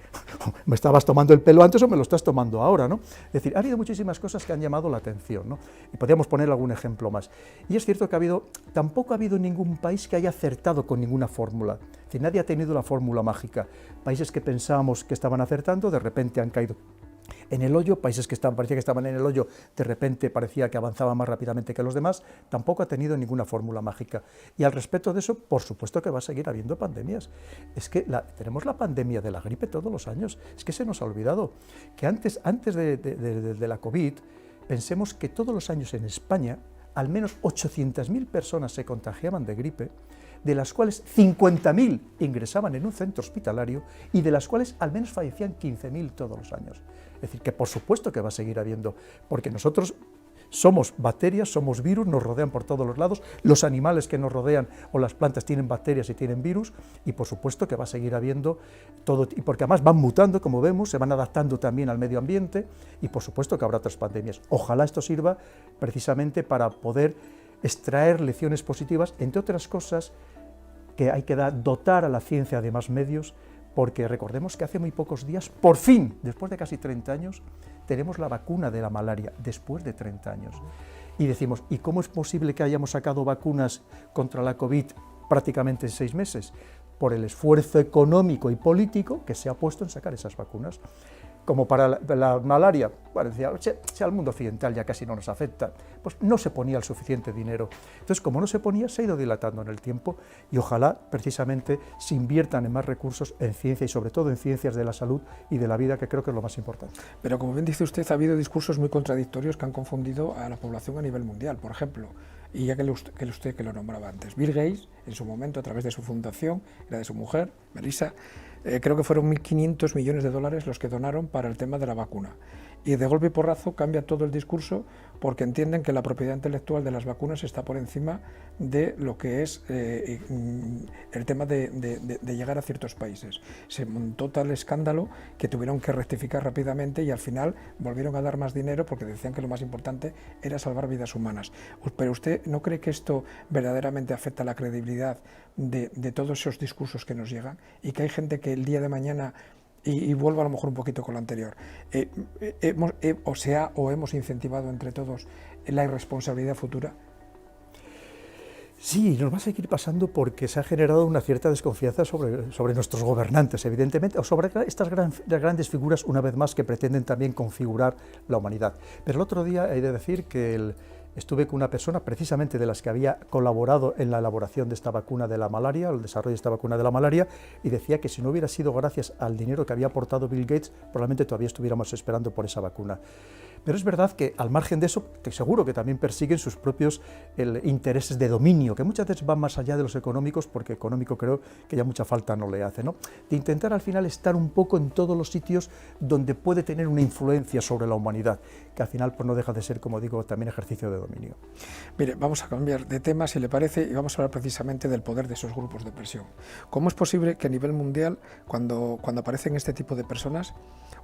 ¿me estabas tomando el pelo antes o me lo estás tomando ahora, ¿no? Es decir, ha habido muchísimas cosas que han llamado la atención, ¿no? Y podríamos poner algún ejemplo más. Y es cierto que tampoco ha habido ningún país que haya acertado con ninguna fórmula. Es decir, nadie ha tenido la fórmula mágica. Países que pensábamos que estaban acertando, de repente han caído en el hoyo, países que parecía que estaban en el hoyo, de repente parecía que avanzaban más rápidamente que los demás, tampoco ha tenido ninguna fórmula mágica. Y al respecto de eso, por supuesto que va a seguir habiendo pandemias. Es que tenemos la pandemia de la gripe todos los años, es que se nos ha olvidado que antes de la COVID, pensemos que todos los años en España, al menos 800.000 personas se contagiaban de gripe, de las cuales 50.000 ingresaban en un centro hospitalario y de las cuales al menos fallecían 15.000 todos los años. Es decir, que por supuesto que va a seguir habiendo, porque nosotros somos bacterias, somos virus, nos rodean por todos los lados, los animales que nos rodean o las plantas tienen bacterias y tienen virus, y por supuesto que va a seguir habiendo todo, y porque además van mutando, como vemos, se van adaptando también al medio ambiente, y por supuesto que habrá otras pandemias. Ojalá esto sirva precisamente para poder extraer lecciones positivas, entre otras cosas, que hay que dotar a la ciencia de más medios, porque recordemos que hace muy pocos días, por fin, después de casi 30 años, tenemos la vacuna de la malaria, después de 30 años. Y decimos, ¿y cómo es posible que hayamos sacado vacunas contra la COVID prácticamente en 6 meses? Por el esfuerzo económico y político que se ha puesto en sacar esas vacunas. Como para la malaria, bueno, decía, si al mundo occidental ya casi no nos afecta, pues no se ponía el suficiente dinero. Entonces, como no se ponía, se ha ido dilatando en el tiempo y ojalá precisamente se inviertan en más recursos en ciencia y sobre todo en ciencias de la salud y de la vida, que creo que es lo más importante. Pero como bien dice usted, ha habido discursos muy contradictorios que han confundido a la población a nivel mundial. Por ejemplo, y ya que usted que lo nombraba antes, Bill Gates, en su momento, a través de su fundación, era de su mujer, Melissa, creo que fueron 1.500 millones de dólares los que donaron para el tema de la vacuna. Y de golpe y porrazo cambia todo el discurso porque entienden que la propiedad intelectual de las vacunas está por encima de lo que es el tema de llegar a ciertos países. Se montó tal escándalo que tuvieron que rectificar rápidamente y al final volvieron a dar más dinero porque decían que lo más importante era salvar vidas humanas. Pero ¿usted no cree que esto verdaderamente afecta la credibilidad de todos esos discursos que nos llegan y que hay gente que el día de mañana, y vuelvo a lo mejor un poquito con lo anterior, hemos incentivado entre todos la irresponsabilidad futura? Sí, nos va a seguir pasando porque se ha generado una cierta desconfianza sobre nuestros gobernantes, evidentemente, o sobre estas grandes figuras, una vez más, que pretenden también configurar la humanidad. Pero el otro día he de decir que estuve con una persona precisamente de las que había colaborado en la elaboración de esta vacuna de la malaria, el desarrollo de esta vacuna de la malaria, y decía que si no hubiera sido gracias al dinero que había aportado Bill Gates, probablemente todavía estuviéramos esperando por esa vacuna. Pero es verdad que al margen de eso, que seguro que también persiguen sus propios intereses de dominio, que muchas veces van más allá de los económicos, porque económico creo que ya mucha falta no le hace, ¿no? De intentar al final estar un poco en todos los sitios donde puede tener una influencia sobre la humanidad, que al final pues no deja de ser, como digo, también ejercicio de dominio. Mire, vamos a cambiar de tema, si le parece, y vamos a hablar precisamente del poder de esos grupos de presión. ¿Cómo es posible que a nivel mundial, cuando aparecen este tipo de personas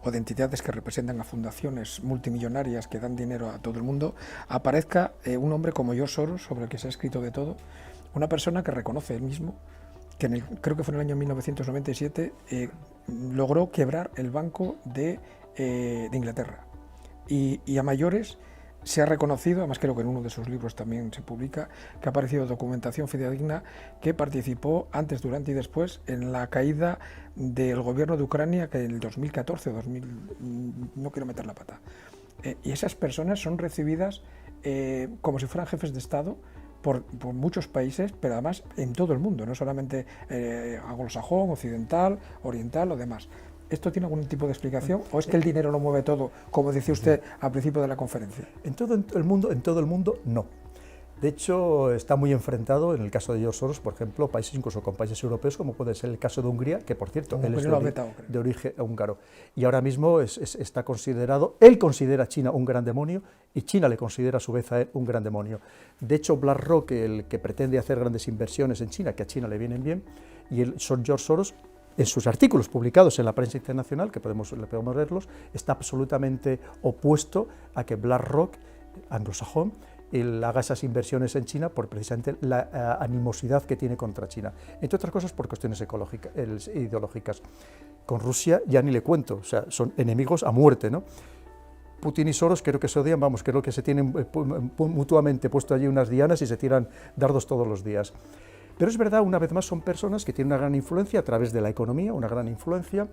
o de entidades que representan a fundaciones multimillonarias que dan dinero a todo el mundo, aparezca un hombre como George Soros, sobre el que se ha escrito de todo, una persona que reconoce él mismo que creo que fue en el año 1997 logró quebrar el Banco de Inglaterra y a mayores se ha reconocido, además creo que en uno de sus libros también se publica, que ha aparecido documentación fidedigna que participó antes, durante y después en la caída del gobierno de Ucrania, que en el 2014, no quiero meter la pata. Y esas personas son recibidas como si fueran jefes de Estado por muchos países, pero además en todo el mundo, no solamente anglosajón, occidental, oriental o demás. ¿Esto tiene algún tipo de explicación o es que el dinero lo mueve todo, como decía usted al principio de la conferencia? En todo el mundo, no. De hecho, está muy enfrentado, en el caso de George Soros, por ejemplo, países incluso con países europeos, como puede ser el caso de Hungría, que por cierto, él es de origen húngaro. Y ahora mismo está considerado, él considera a China un gran demonio y China le considera a su vez a él un gran demonio. De hecho, BlackRock, el que pretende hacer grandes inversiones en China, que a China le vienen bien, y George Soros, en sus artículos publicados en la prensa internacional, que podemos leerlos, está absolutamente opuesto a que BlackRock, anglosajón, haga esas inversiones en China por precisamente la animosidad que tiene contra China, entre otras cosas por cuestiones ideológicas. Con Rusia ya ni le cuento, o sea, son enemigos a muerte, ¿no? Putin y Soros creo que se odian, vamos, creo que se tienen mutuamente puesto allí unas dianas y se tiran dardos todos los días. Pero es verdad, una vez más, son personas que tienen una gran influencia a través de la economía, una gran influencia,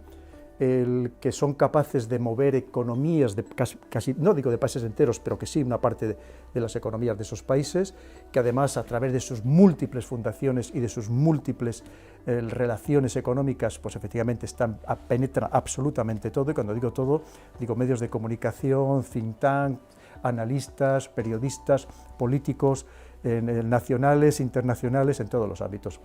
que son capaces de mover economías de casi, no digo de países enteros, pero que sí una parte de las economías de esos países, que además a través de sus múltiples fundaciones y de sus múltiples relaciones económicas, pues efectivamente penetran absolutamente todo, y cuando digo todo, digo medios de comunicación, think tank, analistas, periodistas, políticos, nacionales, internacionales, en todos los ámbitos.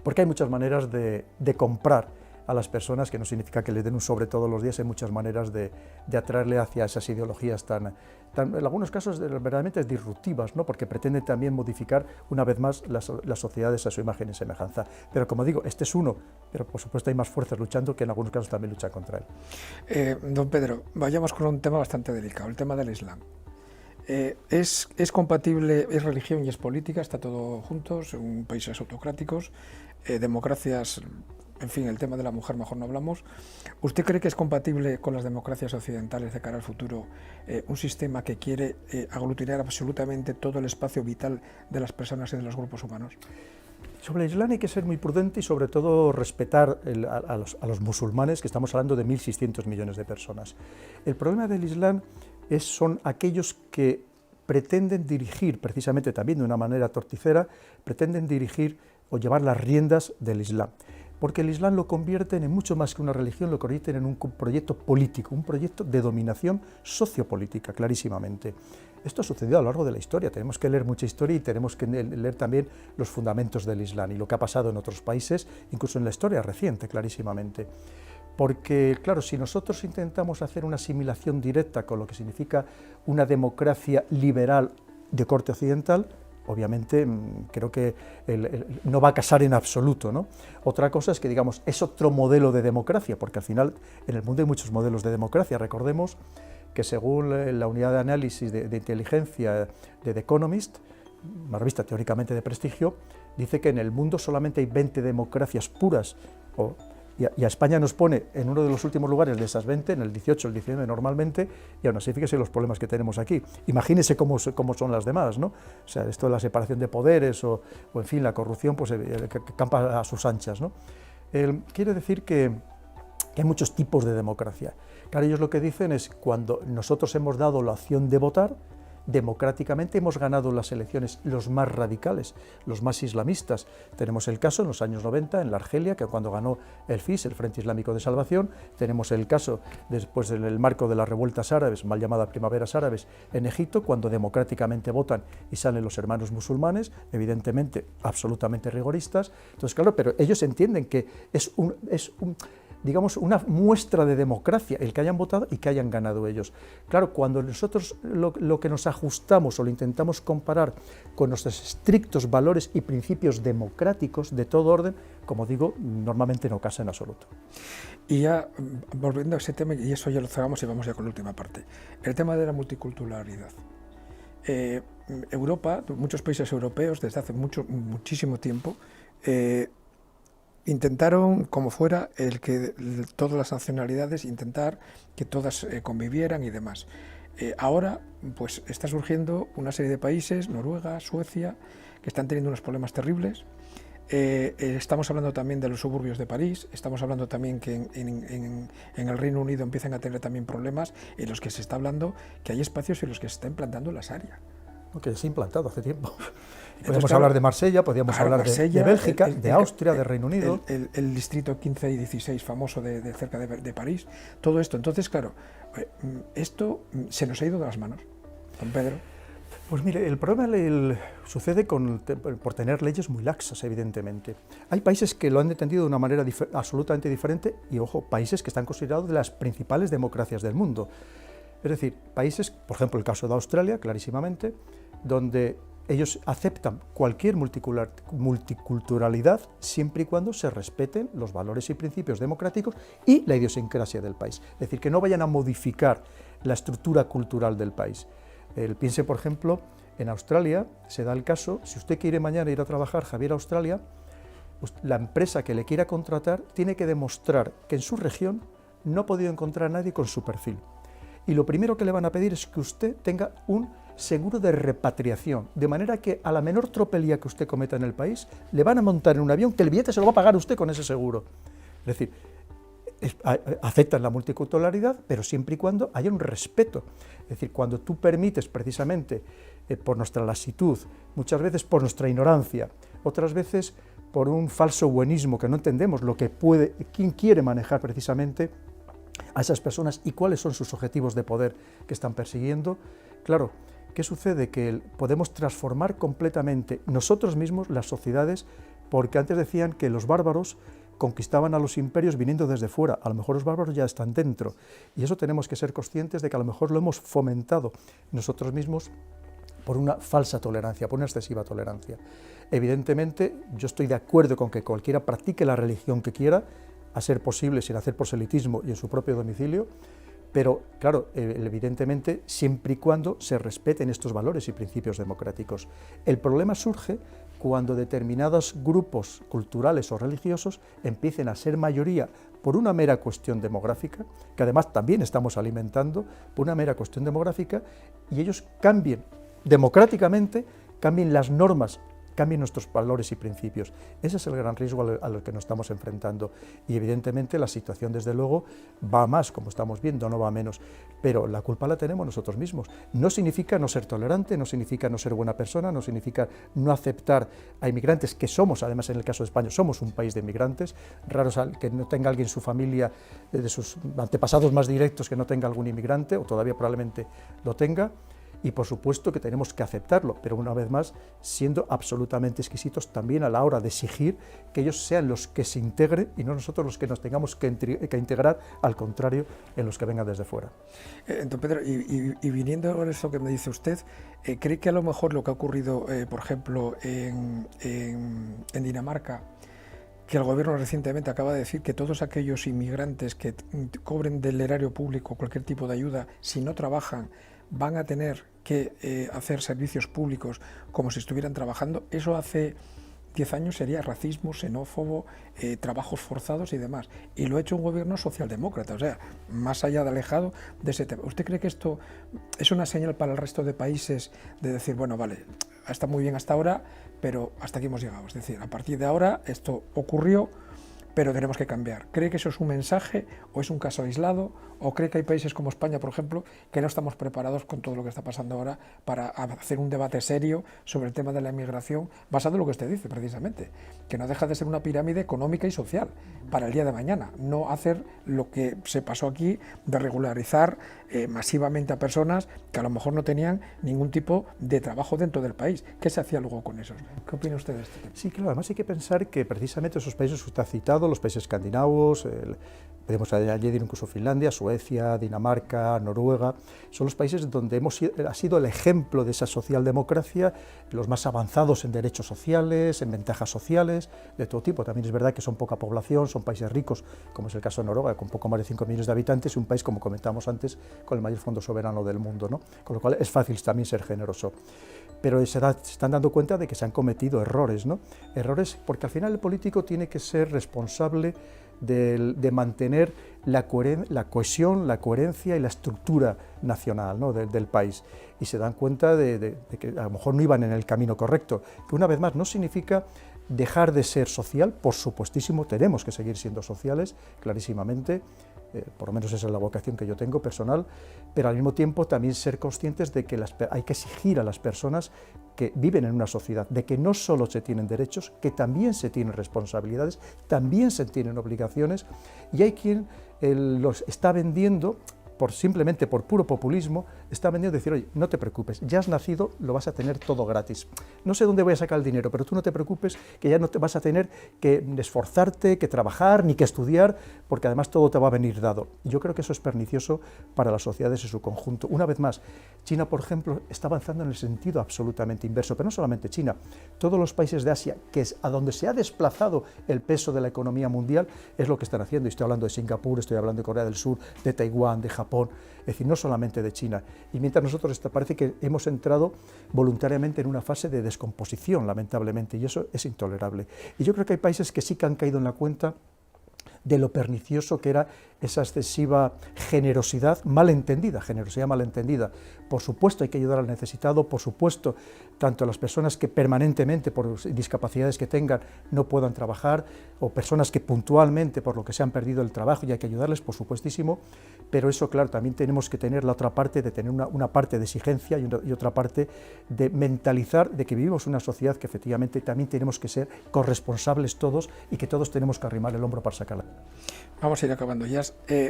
Porque hay muchas maneras de comprar a las personas, que no significa que les den un sobre todos los días, hay muchas maneras de atraerle hacia esas ideologías tan en algunos casos verdaderamente disruptivas, ¿no? Porque pretenden también modificar una vez más las sociedades a su imagen y semejanza. Pero como digo, este es uno, pero por supuesto hay más fuerzas luchando que en algunos casos también luchan contra él. Don Pedro, vayamos con un tema bastante delicado, el tema del Islam. ¿Es compatible, es religión y es política, está todo junto, son países autocráticos, democracias, en fin, el tema de la mujer mejor no hablamos? ¿Usted cree que es compatible con las democracias occidentales de cara al futuro un sistema que quiere aglutinar absolutamente todo el espacio vital de las personas y de los grupos humanos? Sobre el Islam hay que ser muy prudente y sobre todo respetar a los musulmanes, que estamos hablando de 1.600 millones de personas. El problema del Islam son aquellos que pretenden dirigir, precisamente también de una manera torticera, pretenden dirigir o llevar las riendas del Islam. Porque el Islam lo convierten en mucho más que una religión, lo convierten en un proyecto político, un proyecto de dominación sociopolítica, clarísimamente. Esto ha sucedido a lo largo de la historia, tenemos que leer mucha historia y tenemos que leer también los fundamentos del Islam y lo que ha pasado en otros países, incluso en la historia reciente, clarísimamente. Porque, claro, si nosotros intentamos hacer una asimilación directa con lo que significa una democracia liberal de corte occidental, obviamente creo que no va a casar en absoluto, ¿no? Otra cosa es que, digamos, es otro modelo de democracia, porque al final en el mundo hay muchos modelos de democracia. Recordemos que según la unidad de análisis de inteligencia de The Economist, una revista teóricamente de prestigio, dice que en el mundo solamente hay 20 democracias puras, y a España nos pone en uno de los últimos lugares de esas 20, en el 18, el 19 normalmente, y aún así fíjese los problemas que tenemos aquí. Imagínese cómo son las demás, ¿no? O sea, esto de la separación de poderes o en fin, la corrupción, pues campa a sus anchas, ¿no? Quiere decir que hay muchos tipos de democracia. Claro, ellos lo que dicen es, cuando nosotros hemos dado la opción de votar, democráticamente hemos ganado las elecciones los más radicales, los más islamistas. Tenemos el caso en los años 90 en la Argelia, que cuando ganó el FIS, el Frente Islámico de Salvación. Tenemos el caso después en el marco de las revueltas árabes, mal llamadas primaveras árabes, en Egipto, cuando democráticamente votan y salen los hermanos musulmanes, evidentemente absolutamente rigoristas. Entonces, claro, pero ellos entienden que digamos, una muestra de democracia el que hayan votado y que hayan ganado ellos. Claro, cuando nosotros lo que nos ajustamos o lo intentamos comparar con nuestros estrictos valores y principios democráticos de todo orden, como digo, normalmente no casa en absoluto. Y ya, volviendo a ese tema, y eso ya lo cerramos y vamos ya con la última parte, el tema de la multiculturalidad. Europa, muchos países europeos, desde hace muchísimo tiempo, intentaron, como fuera, todas las nacionalidades, intentar que todas convivieran y demás. Ahora pues está surgiendo una serie de países, Noruega, Suecia, que están teniendo unos problemas terribles. Estamos hablando también de los suburbios de París, estamos hablando también que en el Reino Unido empiezan a tener también problemas en los que se está hablando que hay espacios en los que se está implantando la Sharia. Que se ha implantado hace tiempo. Entonces, hablar de Marsella, podríamos hablar Marsella, de Bélgica, de Austria, de Reino Unido. El distrito 15 y 16 famoso de cerca de París, todo esto. Entonces, claro, esto se nos ha ido de las manos, don Pedro. Pues mire, el problema sucede por tener leyes muy laxas, evidentemente. Hay países que lo han entendido de una manera absolutamente diferente y, ojo, países que están considerados de las principales democracias del mundo. Es decir, países, por ejemplo, el caso de Australia, clarísimamente, donde ellos aceptan cualquier multiculturalidad siempre y cuando se respeten los valores y principios democráticos y la idiosincrasia del país. Es decir, que no vayan a modificar la estructura cultural del país. Piense, por ejemplo, en Australia se da el caso, si usted quiere mañana ir a trabajar, Javier, a Australia, pues la empresa que le quiera contratar tiene que demostrar que en su región no ha podido encontrar a nadie con su perfil. Y lo primero que le van a pedir es que usted tenga un seguro de repatriación, de manera que a la menor tropelía que usted cometa en el país, le van a montar en un avión que el billete se lo va a pagar usted con ese seguro. Es decir, aceptan la multiculturalidad, pero siempre y cuando haya un respeto. Es decir, cuando tú permites precisamente por nuestra lasitud, muchas veces por nuestra ignorancia, otras veces por un falso buenismo que no entendemos quién quiere manejar precisamente a esas personas y cuáles son sus objetivos de poder que están persiguiendo. Claro, ¿qué sucede? Que podemos transformar completamente nosotros mismos las sociedades, porque antes decían que los bárbaros conquistaban a los imperios viniendo desde fuera, a lo mejor los bárbaros ya están dentro, y eso tenemos que ser conscientes de que a lo mejor lo hemos fomentado nosotros mismos por una falsa tolerancia, por una excesiva tolerancia. Evidentemente, yo estoy de acuerdo con que cualquiera practique la religión que quiera, a ser posible sin hacer proselitismo y en su propio domicilio, pero claro, evidentemente siempre y cuando se respeten estos valores y principios democráticos. El problema surge cuando determinados grupos culturales o religiosos empiecen a ser mayoría por una mera cuestión demográfica, que además también estamos alimentando por una mera cuestión demográfica, y ellos cambien democráticamente, cambien las normas, cambien nuestros valores y principios. Ese es el gran riesgo al que nos estamos enfrentando, y evidentemente la situación desde luego va a más, como estamos viendo, no va a menos, pero la culpa la tenemos nosotros mismos. No significa no ser tolerante, no significa no ser buena persona, no significa no aceptar a inmigrantes, que somos, además en el caso de España, somos un país de inmigrantes, raro que no tenga alguien en su familia, de sus antepasados más directos, que no tenga algún inmigrante, o todavía probablemente lo tenga. Y por supuesto que tenemos que aceptarlo, pero una vez más siendo absolutamente exquisitos también a la hora de exigir que ellos sean los que se integren y no nosotros los que nos tengamos que integrar, al contrario, en los que vengan desde fuera. Don Pedro, y viniendo a eso que me dice usted, ¿cree que a lo mejor lo que ha ocurrido, por ejemplo, en Dinamarca, que el gobierno recientemente acaba de decir que todos aquellos inmigrantes que cobren del erario público cualquier tipo de ayuda, si no trabajan, van a tener que hacer servicios públicos como si estuvieran trabajando? Eso hace 10 años sería racismo, xenófobo, trabajos forzados y demás. Y lo ha hecho un gobierno socialdemócrata, o sea, más allá de alejado de ese tema. ¿Usted cree que esto es una señal para el resto de países de decir, bueno, vale, está muy bien hasta ahora, pero hasta aquí hemos llegado? Es decir, a partir de ahora esto ocurrió, pero tenemos que cambiar. ¿Cree que eso es un mensaje o es un caso aislado? ¿O cree que hay países como España, por ejemplo, que no estamos preparados con todo lo que está pasando ahora para hacer un debate serio sobre el tema de la inmigración, basado en lo que usted dice precisamente, que no deja de ser una pirámide económica y social para el día de mañana, no hacer lo que se pasó aquí de regularizar masivamente a personas que a lo mejor no tenían ningún tipo de trabajo dentro del país? ¿Qué se hacía luego con esos? ¿Qué opina usted de esto? Sí, claro, además hay que pensar que precisamente esos países que usted ha citado, los países escandinavos, podemos añadir incluso Finlandia, Suecia, Dinamarca, Noruega, son los países donde ha sido el ejemplo de esa socialdemocracia, los más avanzados en derechos sociales, en ventajas sociales, de todo tipo. También es verdad que son poca población, son países ricos, como es el caso de Noruega, con poco más de 5 millones de habitantes, y un país, como comentamos antes, con el mayor fondo soberano del mundo, ¿no? Con lo cual es fácil también ser generoso. Pero se están dando cuenta de que se han cometido errores, ¿no? Errores porque al final el político tiene que ser responsable de mantener la cohesión, la coherencia y la estructura nacional, ¿no?, del país. Y se dan cuenta de que a lo mejor no iban en el camino correcto, que una vez más no significa dejar de ser social, por supuestísimo, tenemos que seguir siendo sociales, clarísimamente, por lo menos esa es la vocación que yo tengo personal, pero al mismo tiempo también ser conscientes de que hay que exigir a las personas que viven en una sociedad, de que no solo se tienen derechos, que también se tienen responsabilidades, también se tienen obligaciones, y hay quien los está vendiendo, simplemente por puro populismo, está vendiendo decir, oye, no te preocupes, ya has nacido, lo vas a tener todo gratis. No sé dónde voy a sacar el dinero, pero tú no te preocupes, que ya no te vas a tener que esforzarte, que trabajar, ni que estudiar, porque además todo te va a venir dado. Y yo creo que eso es pernicioso para las sociedades en su conjunto. Una vez más, China, por ejemplo, está avanzando en el sentido absolutamente inverso, pero no solamente China, todos los países de Asia, que es a donde se ha desplazado el peso de la economía mundial, es lo que están haciendo. Y estoy hablando de Singapur, estoy hablando de Corea del Sur, de Taiwán, de Japón, es decir, no solamente de China. Y mientras nosotros parece que hemos entrado voluntariamente en una fase de descomposición, lamentablemente, y eso es intolerable. Y yo creo que hay países que sí que han caído en la cuenta de lo pernicioso que era esa excesiva generosidad malentendida, Por supuesto hay que ayudar al necesitado, por supuesto, tanto a las personas que permanentemente, por discapacidades que tengan, no puedan trabajar, o personas que puntualmente, por lo que se han perdido el trabajo, y hay que ayudarles, por supuestísimo, pero eso, claro, también tenemos que tener la otra parte, de tener una parte de exigencia y otra parte de mentalizar de que vivimos una sociedad que efectivamente también tenemos que ser corresponsables todos y que todos tenemos que arrimar el hombro para sacarla. Vamos a ir acabando ya.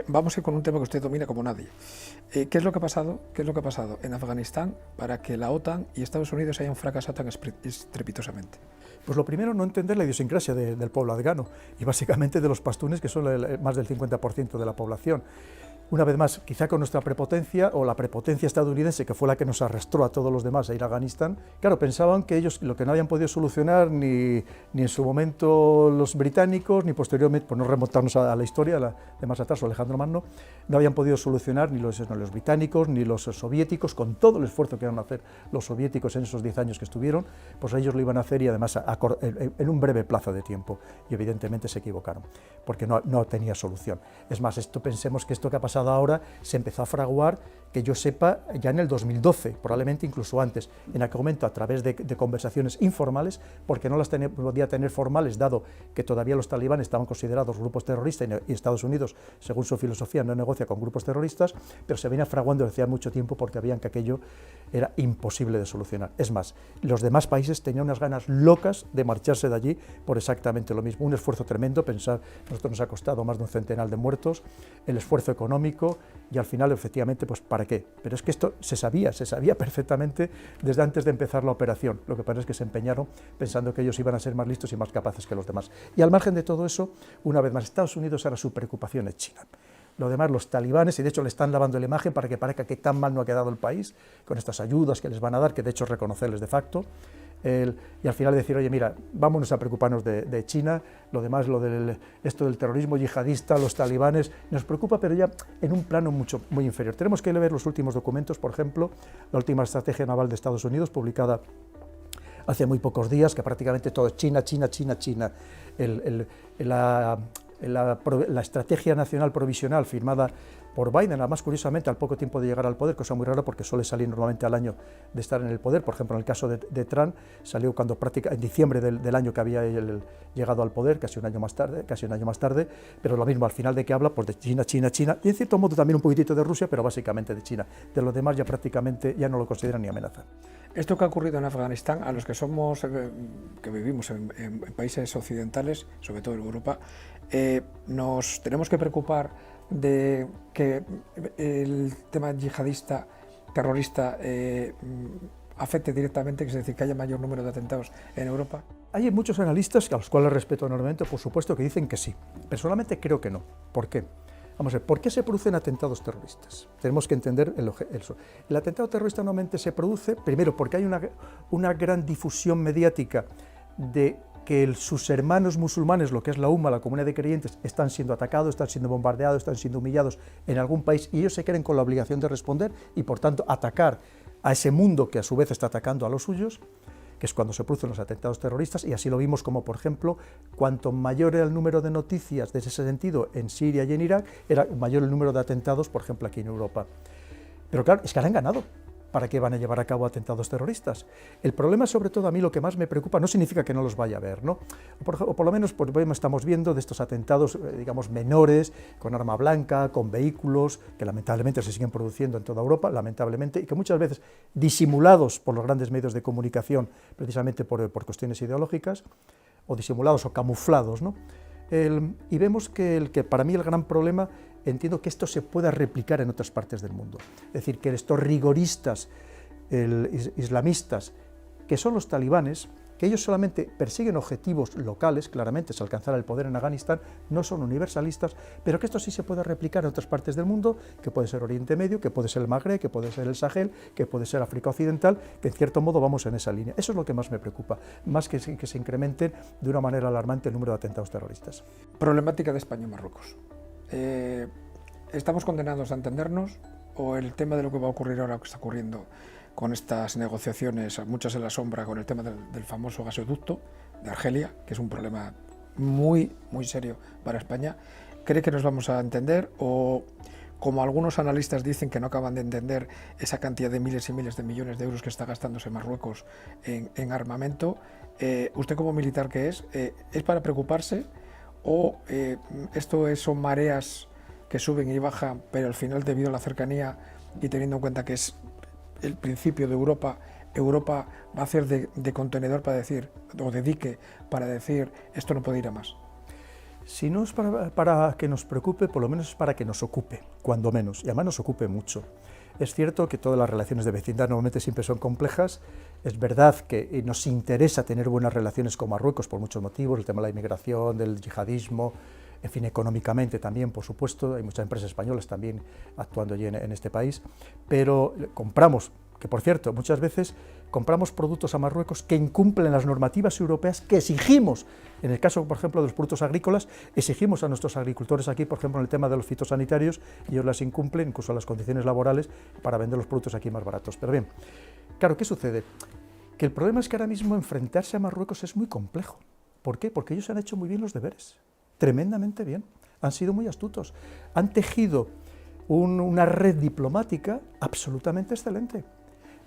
Vamos a ir con un tema que usted domina como nadie. ¿Qué es lo que ha pasado? ¿Qué es lo que ha pasado en Afganistán para que la OTAN y Estados Unidos hayan fracasado tan estrepitosamente? Pues lo primero, no entender la idiosincrasia del pueblo afgano y básicamente de los pastunes, que son más del 50% de la población. Una vez más, quizá con nuestra prepotencia o la prepotencia estadounidense, que fue la que nos arrastró a todos los demás a ir a Afganistán, claro, pensaban que ellos lo que no habían podido solucionar ni en su momento los británicos, ni posteriormente, por no remontarnos a la historia de más atrás, o Alejandro Magno, no habían podido solucionar ni los británicos ni los soviéticos, con todo el esfuerzo que iban a hacer los soviéticos en esos 10 años que estuvieron, pues ellos lo iban a hacer y además en un breve plazo de tiempo, y evidentemente se equivocaron, porque no tenía solución. Es más, pensemos que esto que ha pasado ahora se empezó a fraguar, que yo sepa, ya en el 2012, probablemente incluso antes, en aquel momento a través de conversaciones informales, porque no las podía tener formales, dado que todavía los talibanes estaban considerados grupos terroristas y Estados Unidos, según su filosofía, no negocia con grupos terroristas, pero se venía fraguando desde hace mucho tiempo porque veían que aquello era imposible de solucionar. Es más, los demás países tenían unas ganas locas de marcharse de allí por exactamente lo mismo. Un esfuerzo tremendo, pensar, nosotros nos ha costado más de un centenar de muertos, el esfuerzo económico, y al final, efectivamente, pues ¿para qué? Pero es que esto se sabía perfectamente desde antes de empezar la operación. Lo que pasa es que se empeñaron pensando que ellos iban a ser más listos y más capaces que los demás. Y al margen de todo eso, una vez más, Estados Unidos, ahora su preocupación es China. Lo demás, los talibanes, y de hecho le están lavando la imagen para que parezca que tan mal no ha quedado el país, con estas ayudas que les van a dar, que de hecho es reconocerles de facto, y al final decir, oye, mira, vámonos a preocuparnos de China, lo demás, esto del terrorismo yihadista, los talibanes, nos preocupa, pero ya en un plano muy inferior. Tenemos que ver los últimos documentos, por ejemplo, la última estrategia naval de Estados Unidos, publicada hace muy pocos días, que prácticamente todo es China, China, China, China. La estrategia nacional provisional firmada por Biden, además curiosamente al poco tiempo de llegar al poder, cosa muy rara porque suele salir normalmente al año de estar en el poder. Por ejemplo, en el caso de Trump salió cuando en diciembre del año que había llegado al poder, casi un año más tarde, pero lo mismo, al final de que habla, pues de China, China, China, y en cierto modo también un poquitito de Rusia, pero básicamente de China. De los demás ya prácticamente ya no lo consideran ni amenaza. Esto que ha ocurrido en Afganistán, a los que que vivimos en países occidentales, sobre todo en Europa, nos tenemos que preocupar de que el tema yihadista, terrorista, afecte directamente, es decir, que haya mayor número de atentados en Europa. Hay muchos analistas, a los cuales respeto enormemente, por supuesto, que dicen que sí. Personalmente creo que no. ¿Por qué? Vamos a ver, ¿por qué se producen atentados terroristas? Tenemos que entender el atentado terrorista normalmente se produce, primero, porque hay una gran difusión mediática de que sus hermanos musulmanes, lo que es la UMA, la comunidad de creyentes, están siendo atacados, están siendo bombardeados, están siendo humillados en algún país, y ellos se creen con la obligación de responder y, por tanto, atacar a ese mundo que a su vez está atacando a los suyos. que es cuando se producen los atentados terroristas, y así lo vimos como, por ejemplo, cuanto mayor era el número de noticias de ese sentido en Siria y en Irak, era mayor el número de atentados, por ejemplo, aquí en Europa. Pero claro, es que ahora han ganado. ¿Para qué van a llevar a cabo atentados terroristas? El problema, sobre todo, a mí lo que más me preocupa, no significa que no los vaya a ver, ¿no? O por lo menos pues, estamos viendo de estos atentados, digamos, menores, con arma blanca, con vehículos, que lamentablemente se siguen produciendo en toda Europa, lamentablemente, y que muchas veces disimulados por los grandes medios de comunicación, precisamente por cuestiones ideológicas, o disimulados o camuflados, ¿no? Y vemos que para mí el gran problema, entiendo que esto se pueda replicar en otras partes del mundo. Es decir, que estos rigoristas islamistas, que son los talibanes, que ellos solamente persiguen objetivos locales, claramente es alcanzar el poder en Afganistán, no son universalistas, pero que esto sí se puede replicar en otras partes del mundo, que puede ser Oriente Medio, que puede ser el Magreb, que puede ser el Sahel, que puede ser África Occidental, que en cierto modo vamos en esa línea. Eso es lo que más me preocupa, más que se incrementen de una manera alarmante el número de atentados terroristas. Problemática de España y Marruecos. ¿Estamos condenados a entendernos o el tema de lo que va a ocurrir ahora, que está ocurriendo con estas negociaciones, muchas en la sombra, con el tema del famoso gasoducto de Argelia, que es un problema muy serio para España? ¿Cree que nos vamos a entender o, como algunos analistas dicen, que no acaban de entender esa cantidad de miles y miles de millones de euros que está gastándose Marruecos en armamento? ¿Usted, como militar que es para preocuparse o esto son mareas que suben y bajan, pero al final, debido a la cercanía y teniendo en cuenta que es el principio de Europa, Europa va a hacer de contenedor para decir, o de dique para decir, esto no puede ir a más? Si no es para que nos preocupe, por lo menos es para que nos ocupe, cuando menos, y además nos ocupe mucho. Es cierto que todas las relaciones de vecindad normalmente siempre son complejas. Es verdad que nos interesa tener buenas relaciones con Marruecos por muchos motivos, el tema de la inmigración, del yihadismo, en fin, económicamente también, por supuesto, hay muchas empresas españolas también actuando allí en este país, pero compramos, que por cierto, muchas veces compramos productos a Marruecos que incumplen las normativas europeas que exigimos. En el caso, por ejemplo, de los productos agrícolas, exigimos a nuestros agricultores aquí, por ejemplo, en el tema de los fitosanitarios, y ellos las incumplen, incluso las condiciones laborales, para vender los productos aquí más baratos. Pero bien, claro, ¿qué sucede? Que el problema es que ahora mismo enfrentarse a Marruecos es muy complejo. ¿Por qué? Porque ellos han hecho muy bien los deberes, tremendamente bien, han sido muy astutos, han tejido una red diplomática absolutamente excelente.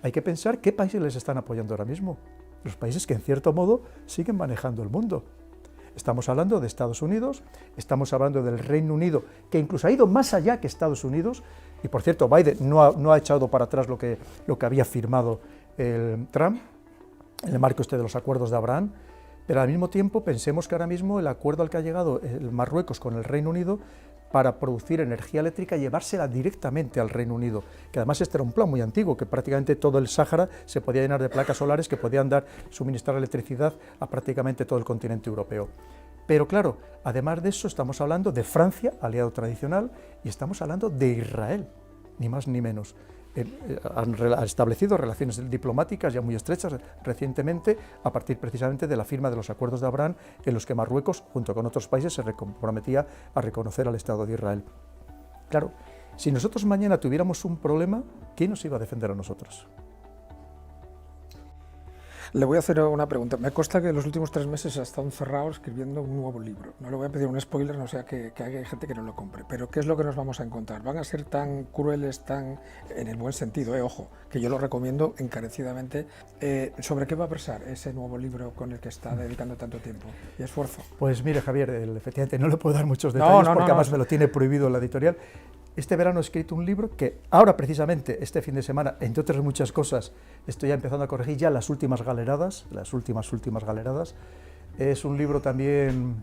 Hay que pensar qué países les están apoyando ahora mismo, los países que en cierto modo siguen manejando el mundo. Estamos hablando de Estados Unidos, estamos hablando del Reino Unido, que incluso ha ido más allá que Estados Unidos, y por cierto Biden no ha echado para atrás lo que había firmado Trump, en el marco de los acuerdos de Abraham, pero al mismo tiempo pensemos que ahora mismo el acuerdo al que ha llegado el Marruecos con el Reino Unido para producir energía eléctrica y llevársela directamente al Reino Unido, que además este era un plan muy antiguo, que prácticamente todo el Sáhara se podía llenar de placas solares que podían suministrar electricidad a prácticamente todo el continente europeo. Pero claro, además de eso estamos hablando de Francia, aliado tradicional, y estamos hablando de Israel, ni más ni menos. Han establecido relaciones diplomáticas ya muy estrechas recientemente, a partir precisamente de la firma de los acuerdos de Abraham, en los que Marruecos, junto con otros países, se comprometía a reconocer al Estado de Israel. Claro, si nosotros mañana tuviéramos un problema, ¿quién nos iba a defender a nosotros? Le voy a hacer una pregunta. Me consta que en los últimos 3 meses ha estado encerrado escribiendo un nuevo libro. No le voy a pedir un spoiler, no sea que haya gente que no lo compre. Pero ¿qué es lo que nos vamos a encontrar? ¿Van a ser tan crueles, tan en el buen sentido, ojo, que yo lo recomiendo encarecidamente? ¿Sobre qué va a versar ese nuevo libro con el que está dedicando tanto tiempo y esfuerzo? Pues mire, Javier, efectivamente no le puedo dar muchos detalles porque además me lo tiene prohibido la editorial. Este verano he escrito un libro que ahora precisamente, este fin de semana, entre otras muchas cosas, estoy ya empezando a corregir ya las últimas galeradas, las últimas galeradas. Es un libro también,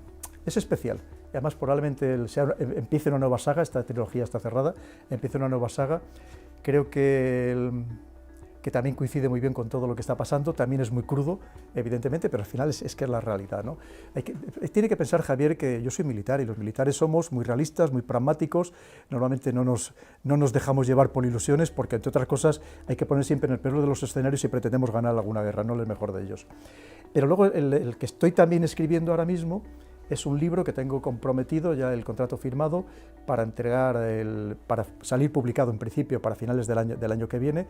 es especial, y además probablemente empiece una nueva saga, esta trilogía está cerrada, empiece una nueva saga. Creo que también coincide muy bien con todo lo que está pasando, también es muy crudo, evidentemente, pero al final es que es la realidad, ¿no? Tiene que pensar, Javier, que yo soy militar y los militares somos muy realistas, muy pragmáticos, normalmente no nos dejamos llevar por ilusiones, porque entre otras cosas hay que poner siempre en el peor de los escenarios si pretendemos ganar alguna guerra, no el mejor de ellos. Pero luego el que estoy también escribiendo ahora mismo Es un libro que tengo comprometido, ya el contrato firmado, para para salir publicado en principio para finales del año que viene,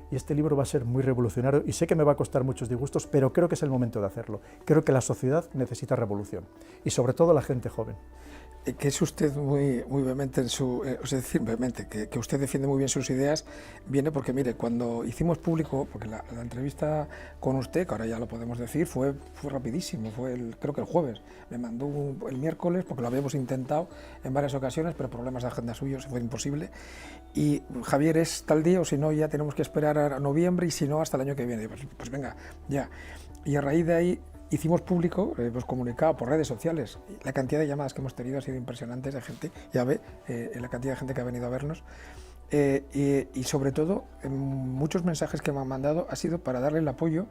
y este libro va a ser muy revolucionario y sé que me va a costar muchos disgustos, pero creo que es el momento de hacerlo. Creo que la sociedad necesita revolución y sobre todo la gente joven. Que es usted muy vehemente en su, es decir, vehemente, que usted defiende muy bien sus ideas, viene porque, mire, cuando hicimos público, porque la entrevista con usted, que ahora ya lo podemos decir, fue rapidísimo, creo que el jueves, me mandó el miércoles, porque lo habíamos intentado en varias ocasiones, pero problemas de agenda suyos, fue imposible, y Javier, es tal día, o si no, ya tenemos que esperar a noviembre, y si no, hasta el año que viene. Pues venga, ya. Y a raíz de ahí, hicimos público, hemos comunicado por redes sociales, la cantidad de llamadas que hemos tenido ha sido impresionante, de gente, ya ve la cantidad de gente que ha venido a vernos, y sobre todo muchos mensajes que me han mandado ha sido para darle el apoyo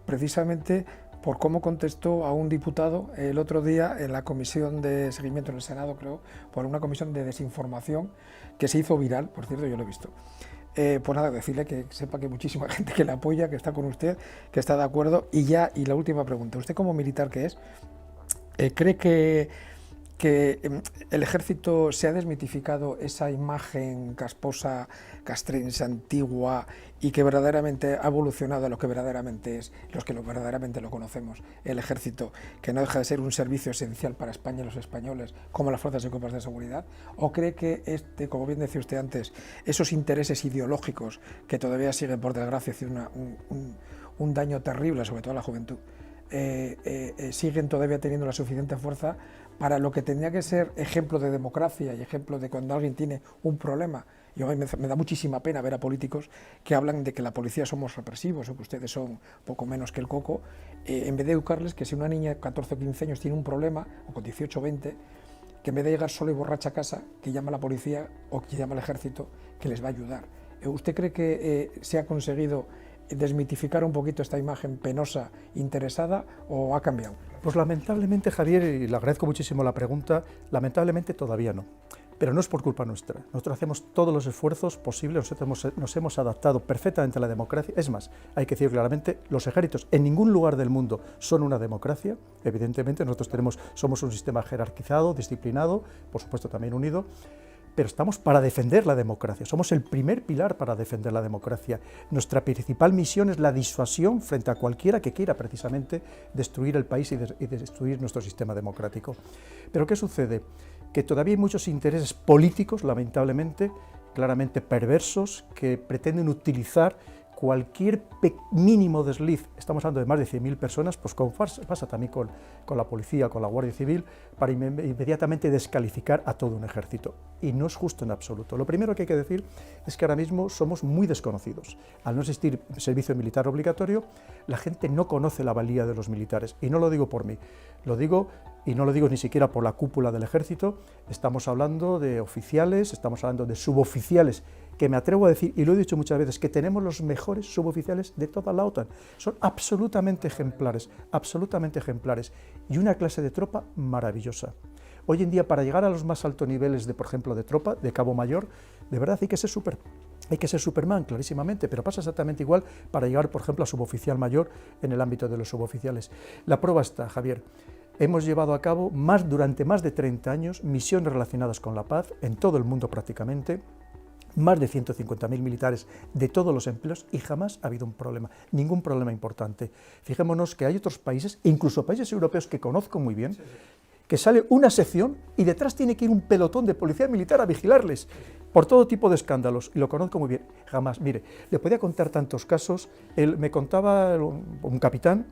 precisamente por cómo contestó a un diputado el otro día en la comisión de seguimiento en el Senado, creo, por una comisión de desinformación que se hizo viral, por cierto, yo lo he visto. Pues nada, decirle que sepa que hay muchísima gente que le apoya, que está con usted, que está de acuerdo. Y la última pregunta, usted como militar que es, ¿cree que el ejército se ha desmitificado esa imagen casposa, castrense, antigua, y que verdaderamente ha evolucionado a lo que verdaderamente es, los que verdaderamente lo conocemos, el ejército, que no deja de ser un servicio esencial para España y los españoles, como las fuerzas y cuerpos de seguridad? ¿O cree que, como bien decía usted antes, esos intereses ideológicos que todavía siguen, por desgracia, haciendo un daño terrible, sobre todo a la juventud, siguen todavía teniendo la suficiente fuerza para lo que tendría que ser ejemplo de democracia y ejemplo de cuando alguien tiene un problema? Yo me da muchísima pena ver a políticos que hablan de que la policía somos represivos o que ustedes son poco menos que el coco, en vez de educarles que si una niña de 14 o 15 años tiene un problema, o con 18 o 20, que en vez de llegar solo y borracha a casa, que llama a la policía o que llama al ejército, que les va a ayudar. ¿Usted cree que se ha conseguido desmitificar un poquito esta imagen penosa, interesada, o ha cambiado? Pues lamentablemente, Javier, y le agradezco muchísimo la pregunta, lamentablemente todavía no. Pero no es por culpa nuestra. Nosotros hacemos todos los esfuerzos posibles, nos hemos adaptado perfectamente a la democracia. Es más, hay que decir claramente, los ejércitos en ningún lugar del mundo son una democracia. Evidentemente, nosotros somos un sistema jerarquizado, disciplinado, por supuesto también unido, pero estamos para defender la democracia, somos el primer pilar para defender la democracia. Nuestra principal misión es la disuasión frente a cualquiera que quiera precisamente destruir el país y destruir nuestro sistema democrático. Pero ¿qué sucede? Que todavía hay muchos intereses políticos, lamentablemente, claramente perversos, que pretenden utilizar cualquier mínimo desliz, estamos hablando de más de 100.000 personas, pues como pasa también con la policía, con la Guardia Civil, para inmediatamente descalificar a todo un ejército. Y no es justo en absoluto. Lo primero que hay que decir es que ahora mismo somos muy desconocidos. Al no existir servicio militar obligatorio, la gente no conoce la valía de los militares. Y no lo digo por mí, lo digo, y no lo digo ni siquiera por la cúpula del ejército, estamos hablando de oficiales, estamos hablando de suboficiales, que me atrevo a decir, y lo he dicho muchas veces, que tenemos los mejores suboficiales de toda la OTAN. Son absolutamente ejemplares, y una clase de tropa maravillosa. Hoy en día, para llegar a los más altos niveles, por ejemplo, de tropa, de cabo mayor, de verdad hay que ser Superman, clarísimamente, pero pasa exactamente igual para llegar, por ejemplo, a suboficial mayor en el ámbito de los suboficiales. La prueba está, Javier. Hemos llevado a cabo durante más de 30 años misiones relacionadas con la paz en todo el mundo prácticamente, más de 150.000 militares de todos los empleos y jamás ha habido un problema, ningún problema importante. Fijémonos que hay otros países, incluso países europeos que conozco muy bien, que sale una sección y detrás tiene que ir un pelotón de policía militar a vigilarles por todo tipo de escándalos, y lo conozco muy bien. Jamás, mire, le podía contar tantos casos. Me contaba un capitán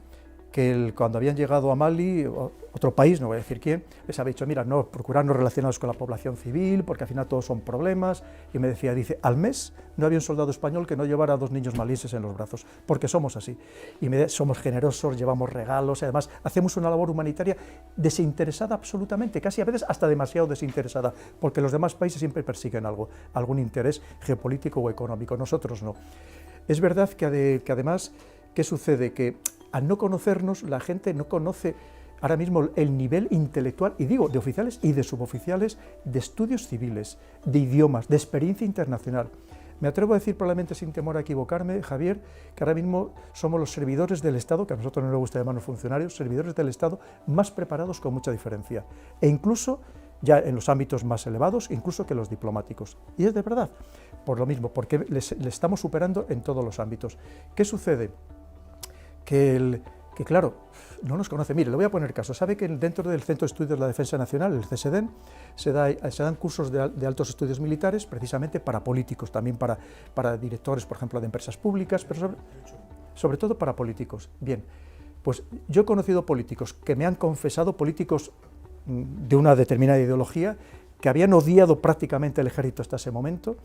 que cuando habían llegado a Mali, otro país, no voy a decir quién, les había dicho, mira, no, procurar no relacionados con la población civil, porque al final todos son problemas, y me decía, al mes no había un soldado español que no llevara a 2 niños malienses en los brazos, porque somos así, y somos generosos, llevamos regalos, y además hacemos una labor humanitaria desinteresada absolutamente, casi a veces hasta demasiado desinteresada, porque los demás países siempre persiguen algún interés geopolítico o económico, nosotros no. Es verdad que además, ¿qué sucede? Que al no conocernos, la gente no conoce ahora mismo el nivel intelectual, y digo, de oficiales y de suboficiales, de estudios civiles, de idiomas, de experiencia internacional. Me atrevo a decir, probablemente sin temor a equivocarme, Javier, que ahora mismo somos los servidores del Estado, que a nosotros no nos gusta llamarnos funcionarios, servidores del Estado más preparados con mucha diferencia, e incluso ya en los ámbitos más elevados, incluso que los diplomáticos. Y es de verdad, por lo mismo, porque le estamos superando en todos los ámbitos. ¿Qué sucede? Que claro, no nos conoce. Mire, le voy a poner caso. Sabe que dentro del Centro de Estudios de la Defensa Nacional, el CSDEN, se dan cursos de altos estudios militares, precisamente para políticos, también para directores, por ejemplo, de empresas públicas, pero sobre todo para políticos. Bien, pues yo he conocido políticos que me han confesado, políticos de una determinada ideología, que habían odiado prácticamente el ejército hasta ese momento,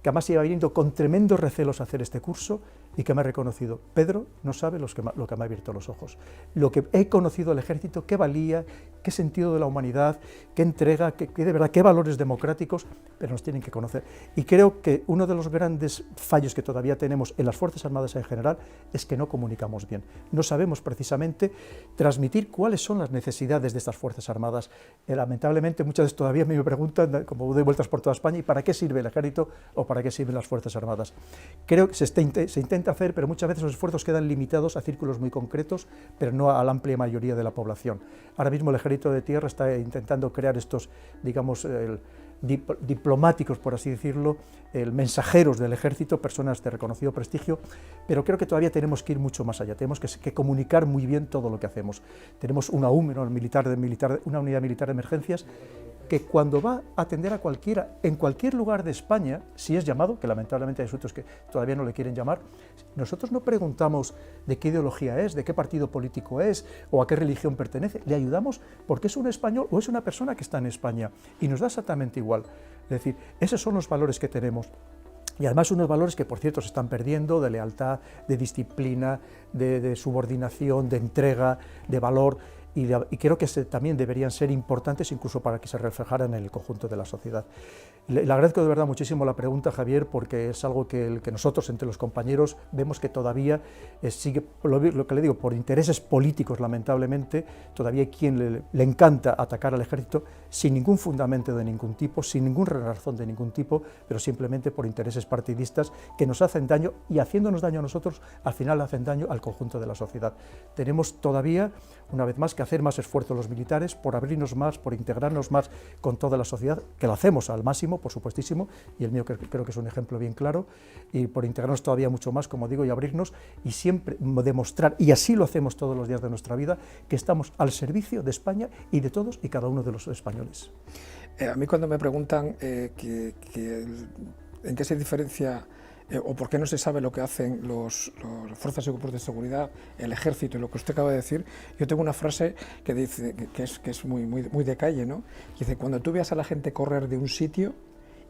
que además iba viniendo con tremendos recelos a hacer este curso y que me ha reconocido: Pedro, no sabe lo que me ha abierto los ojos. Lo que he conocido del ejército, qué valía, qué sentido de la humanidad, qué entrega, qué de verdad, qué valores democráticos, pero nos tienen que conocer. Y creo que uno de los grandes fallos que todavía tenemos en las Fuerzas Armadas en general es que no comunicamos bien. No sabemos precisamente transmitir cuáles son las necesidades de estas Fuerzas Armadas. Lamentablemente muchas veces todavía me preguntan, como doy vueltas por toda España, ¿y para qué sirve el ejército o para qué sirven las Fuerzas Armadas? Creo que se intenta hacer, pero muchas veces los esfuerzos quedan limitados a círculos muy concretos, pero no a la amplia mayoría de la población. Ahora mismo el Ejército de Tierra está intentando crear estos, digamos, diplomáticos, por así decirlo, mensajeros del ejército, personas de reconocido prestigio, pero creo que todavía tenemos que ir mucho más allá, tenemos que comunicar muy bien todo lo que hacemos. Tenemos una UME, una unidad militar de emergencias, que cuando va a atender a cualquiera, en cualquier lugar de España, si es llamado, que lamentablemente hay asuntos que todavía no le quieren llamar, nosotros no preguntamos de qué ideología es, de qué partido político es o a qué religión pertenece, le ayudamos porque es un español o es una persona que está en España y nos da exactamente igual. Es decir, esos son los valores que tenemos. Y además unos valores que, por cierto, se están perdiendo, de lealtad, de disciplina, de subordinación, de entrega, de valor, y creo que también deberían ser importantes incluso para que se reflejaran en el conjunto de la sociedad. Le agradezco de verdad muchísimo la pregunta, Javier, porque es algo que nosotros, entre los compañeros, vemos que todavía sigue, lo que le digo, por intereses políticos, lamentablemente, todavía hay quien le encanta atacar al ejército sin ningún fundamento de ningún tipo, sin ninguna razón de ningún tipo, pero simplemente por intereses partidistas que nos hacen daño, y haciéndonos daño a nosotros, al final hacen daño al conjunto de la sociedad. Tenemos todavía, una vez más, que hacer más esfuerzo los militares por abrirnos más, por integrarnos más con toda la sociedad, que lo hacemos al máximo, por supuestísimo, y el mío creo que es un ejemplo bien claro, y por integrarnos todavía mucho más, como digo, y abrirnos, y siempre demostrar, y así lo hacemos todos los días de nuestra vida, que estamos al servicio de España y de todos y cada uno de los españoles. A mí cuando me preguntan en qué se diferencia o por qué no se sabe lo que hacen las fuerzas y cuerpos de seguridad, el ejército y lo que usted acaba de decir, yo tengo una frase que dice que es muy de calle, ¿no? Dice: cuando tú veas a la gente correr de un sitio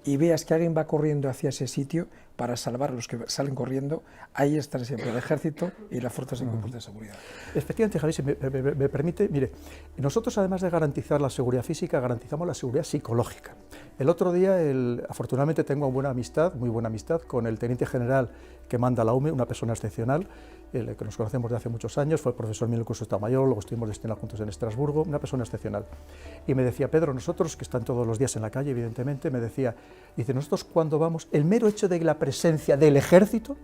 y veas que alguien va corriendo hacia ese sitio para salvar a los que salen corriendo, ahí están siempre el ejército y las fuerzas y cuerpos de seguridad. Efectivamente, Javier, si me permite, mire, nosotros además de garantizar la seguridad física, garantizamos la seguridad psicológica. El otro día, afortunadamente tengo muy buena amistad con el teniente general que manda la UME, una persona excepcional, que nos conocemos de hace muchos años, fue profesor mío en el curso de Estado Mayor, luego estuvimos destinados juntos en Estrasburgo, una persona excepcional. Y me decía: Pedro, nosotros, que están todos los días en la calle, evidentemente, me decía, dice, nosotros cuando vamos, el mero hecho de la presencia del ejército,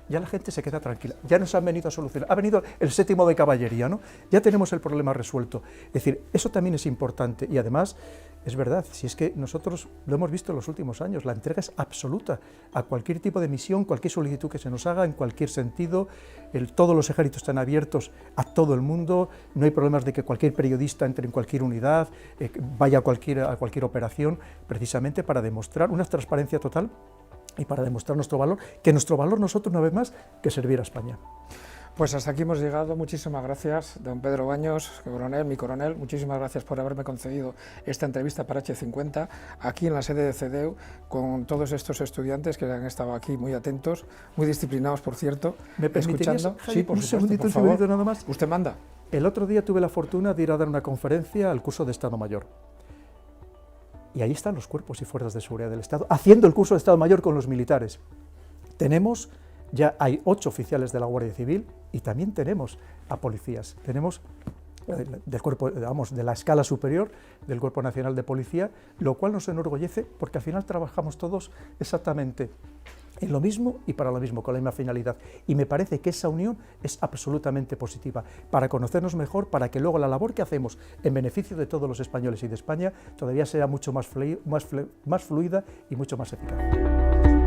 ya la gente se queda tranquila, ya nos han venido a solucionar, ha venido el 7º de caballería, ¿no? Ya tenemos el problema resuelto. Es decir, eso también es importante, y además, es verdad, si es que nosotros lo hemos visto en los últimos años, la entrega es absoluta a cualquier tipo de misión, cualquier solicitud que se nos haga, en cualquier sentido, todos los ejércitos están abiertos a todo el mundo, no hay problemas de que cualquier periodista entre en cualquier unidad, vaya a cualquier operación, precisamente para demostrar una transparencia total y para demostrar nuestro valor, que nuestro valor nosotros no ve más que servir a España. Pues hasta aquí hemos llegado. Muchísimas gracias, don Pedro Baños, coronel, mi coronel. Muchísimas gracias por haberme concedido esta entrevista para H50, aquí en la sede de CEDEU, con todos estos estudiantes que han estado aquí muy atentos, muy disciplinados, por cierto. ¿Me permitirías, escuchando? Javi, Sí, por un supuesto, segundito nada más? Usted manda. El otro día tuve la fortuna de ir a dar una conferencia al curso de Estado Mayor. Y ahí están los cuerpos y fuerzas de seguridad del Estado, haciendo el curso de Estado Mayor con los militares. Ya hay 8 oficiales de la Guardia Civil y también tenemos a policías. Tenemos del cuerpo, digamos, de la escala superior del Cuerpo Nacional de Policía, lo cual nos enorgullece porque al final trabajamos todos exactamente en lo mismo y para lo mismo, con la misma finalidad. Y me parece que esa unión es absolutamente positiva, para conocernos mejor, para que luego la labor que hacemos en beneficio de todos los españoles y de España todavía sea mucho más fluida y mucho más eficaz.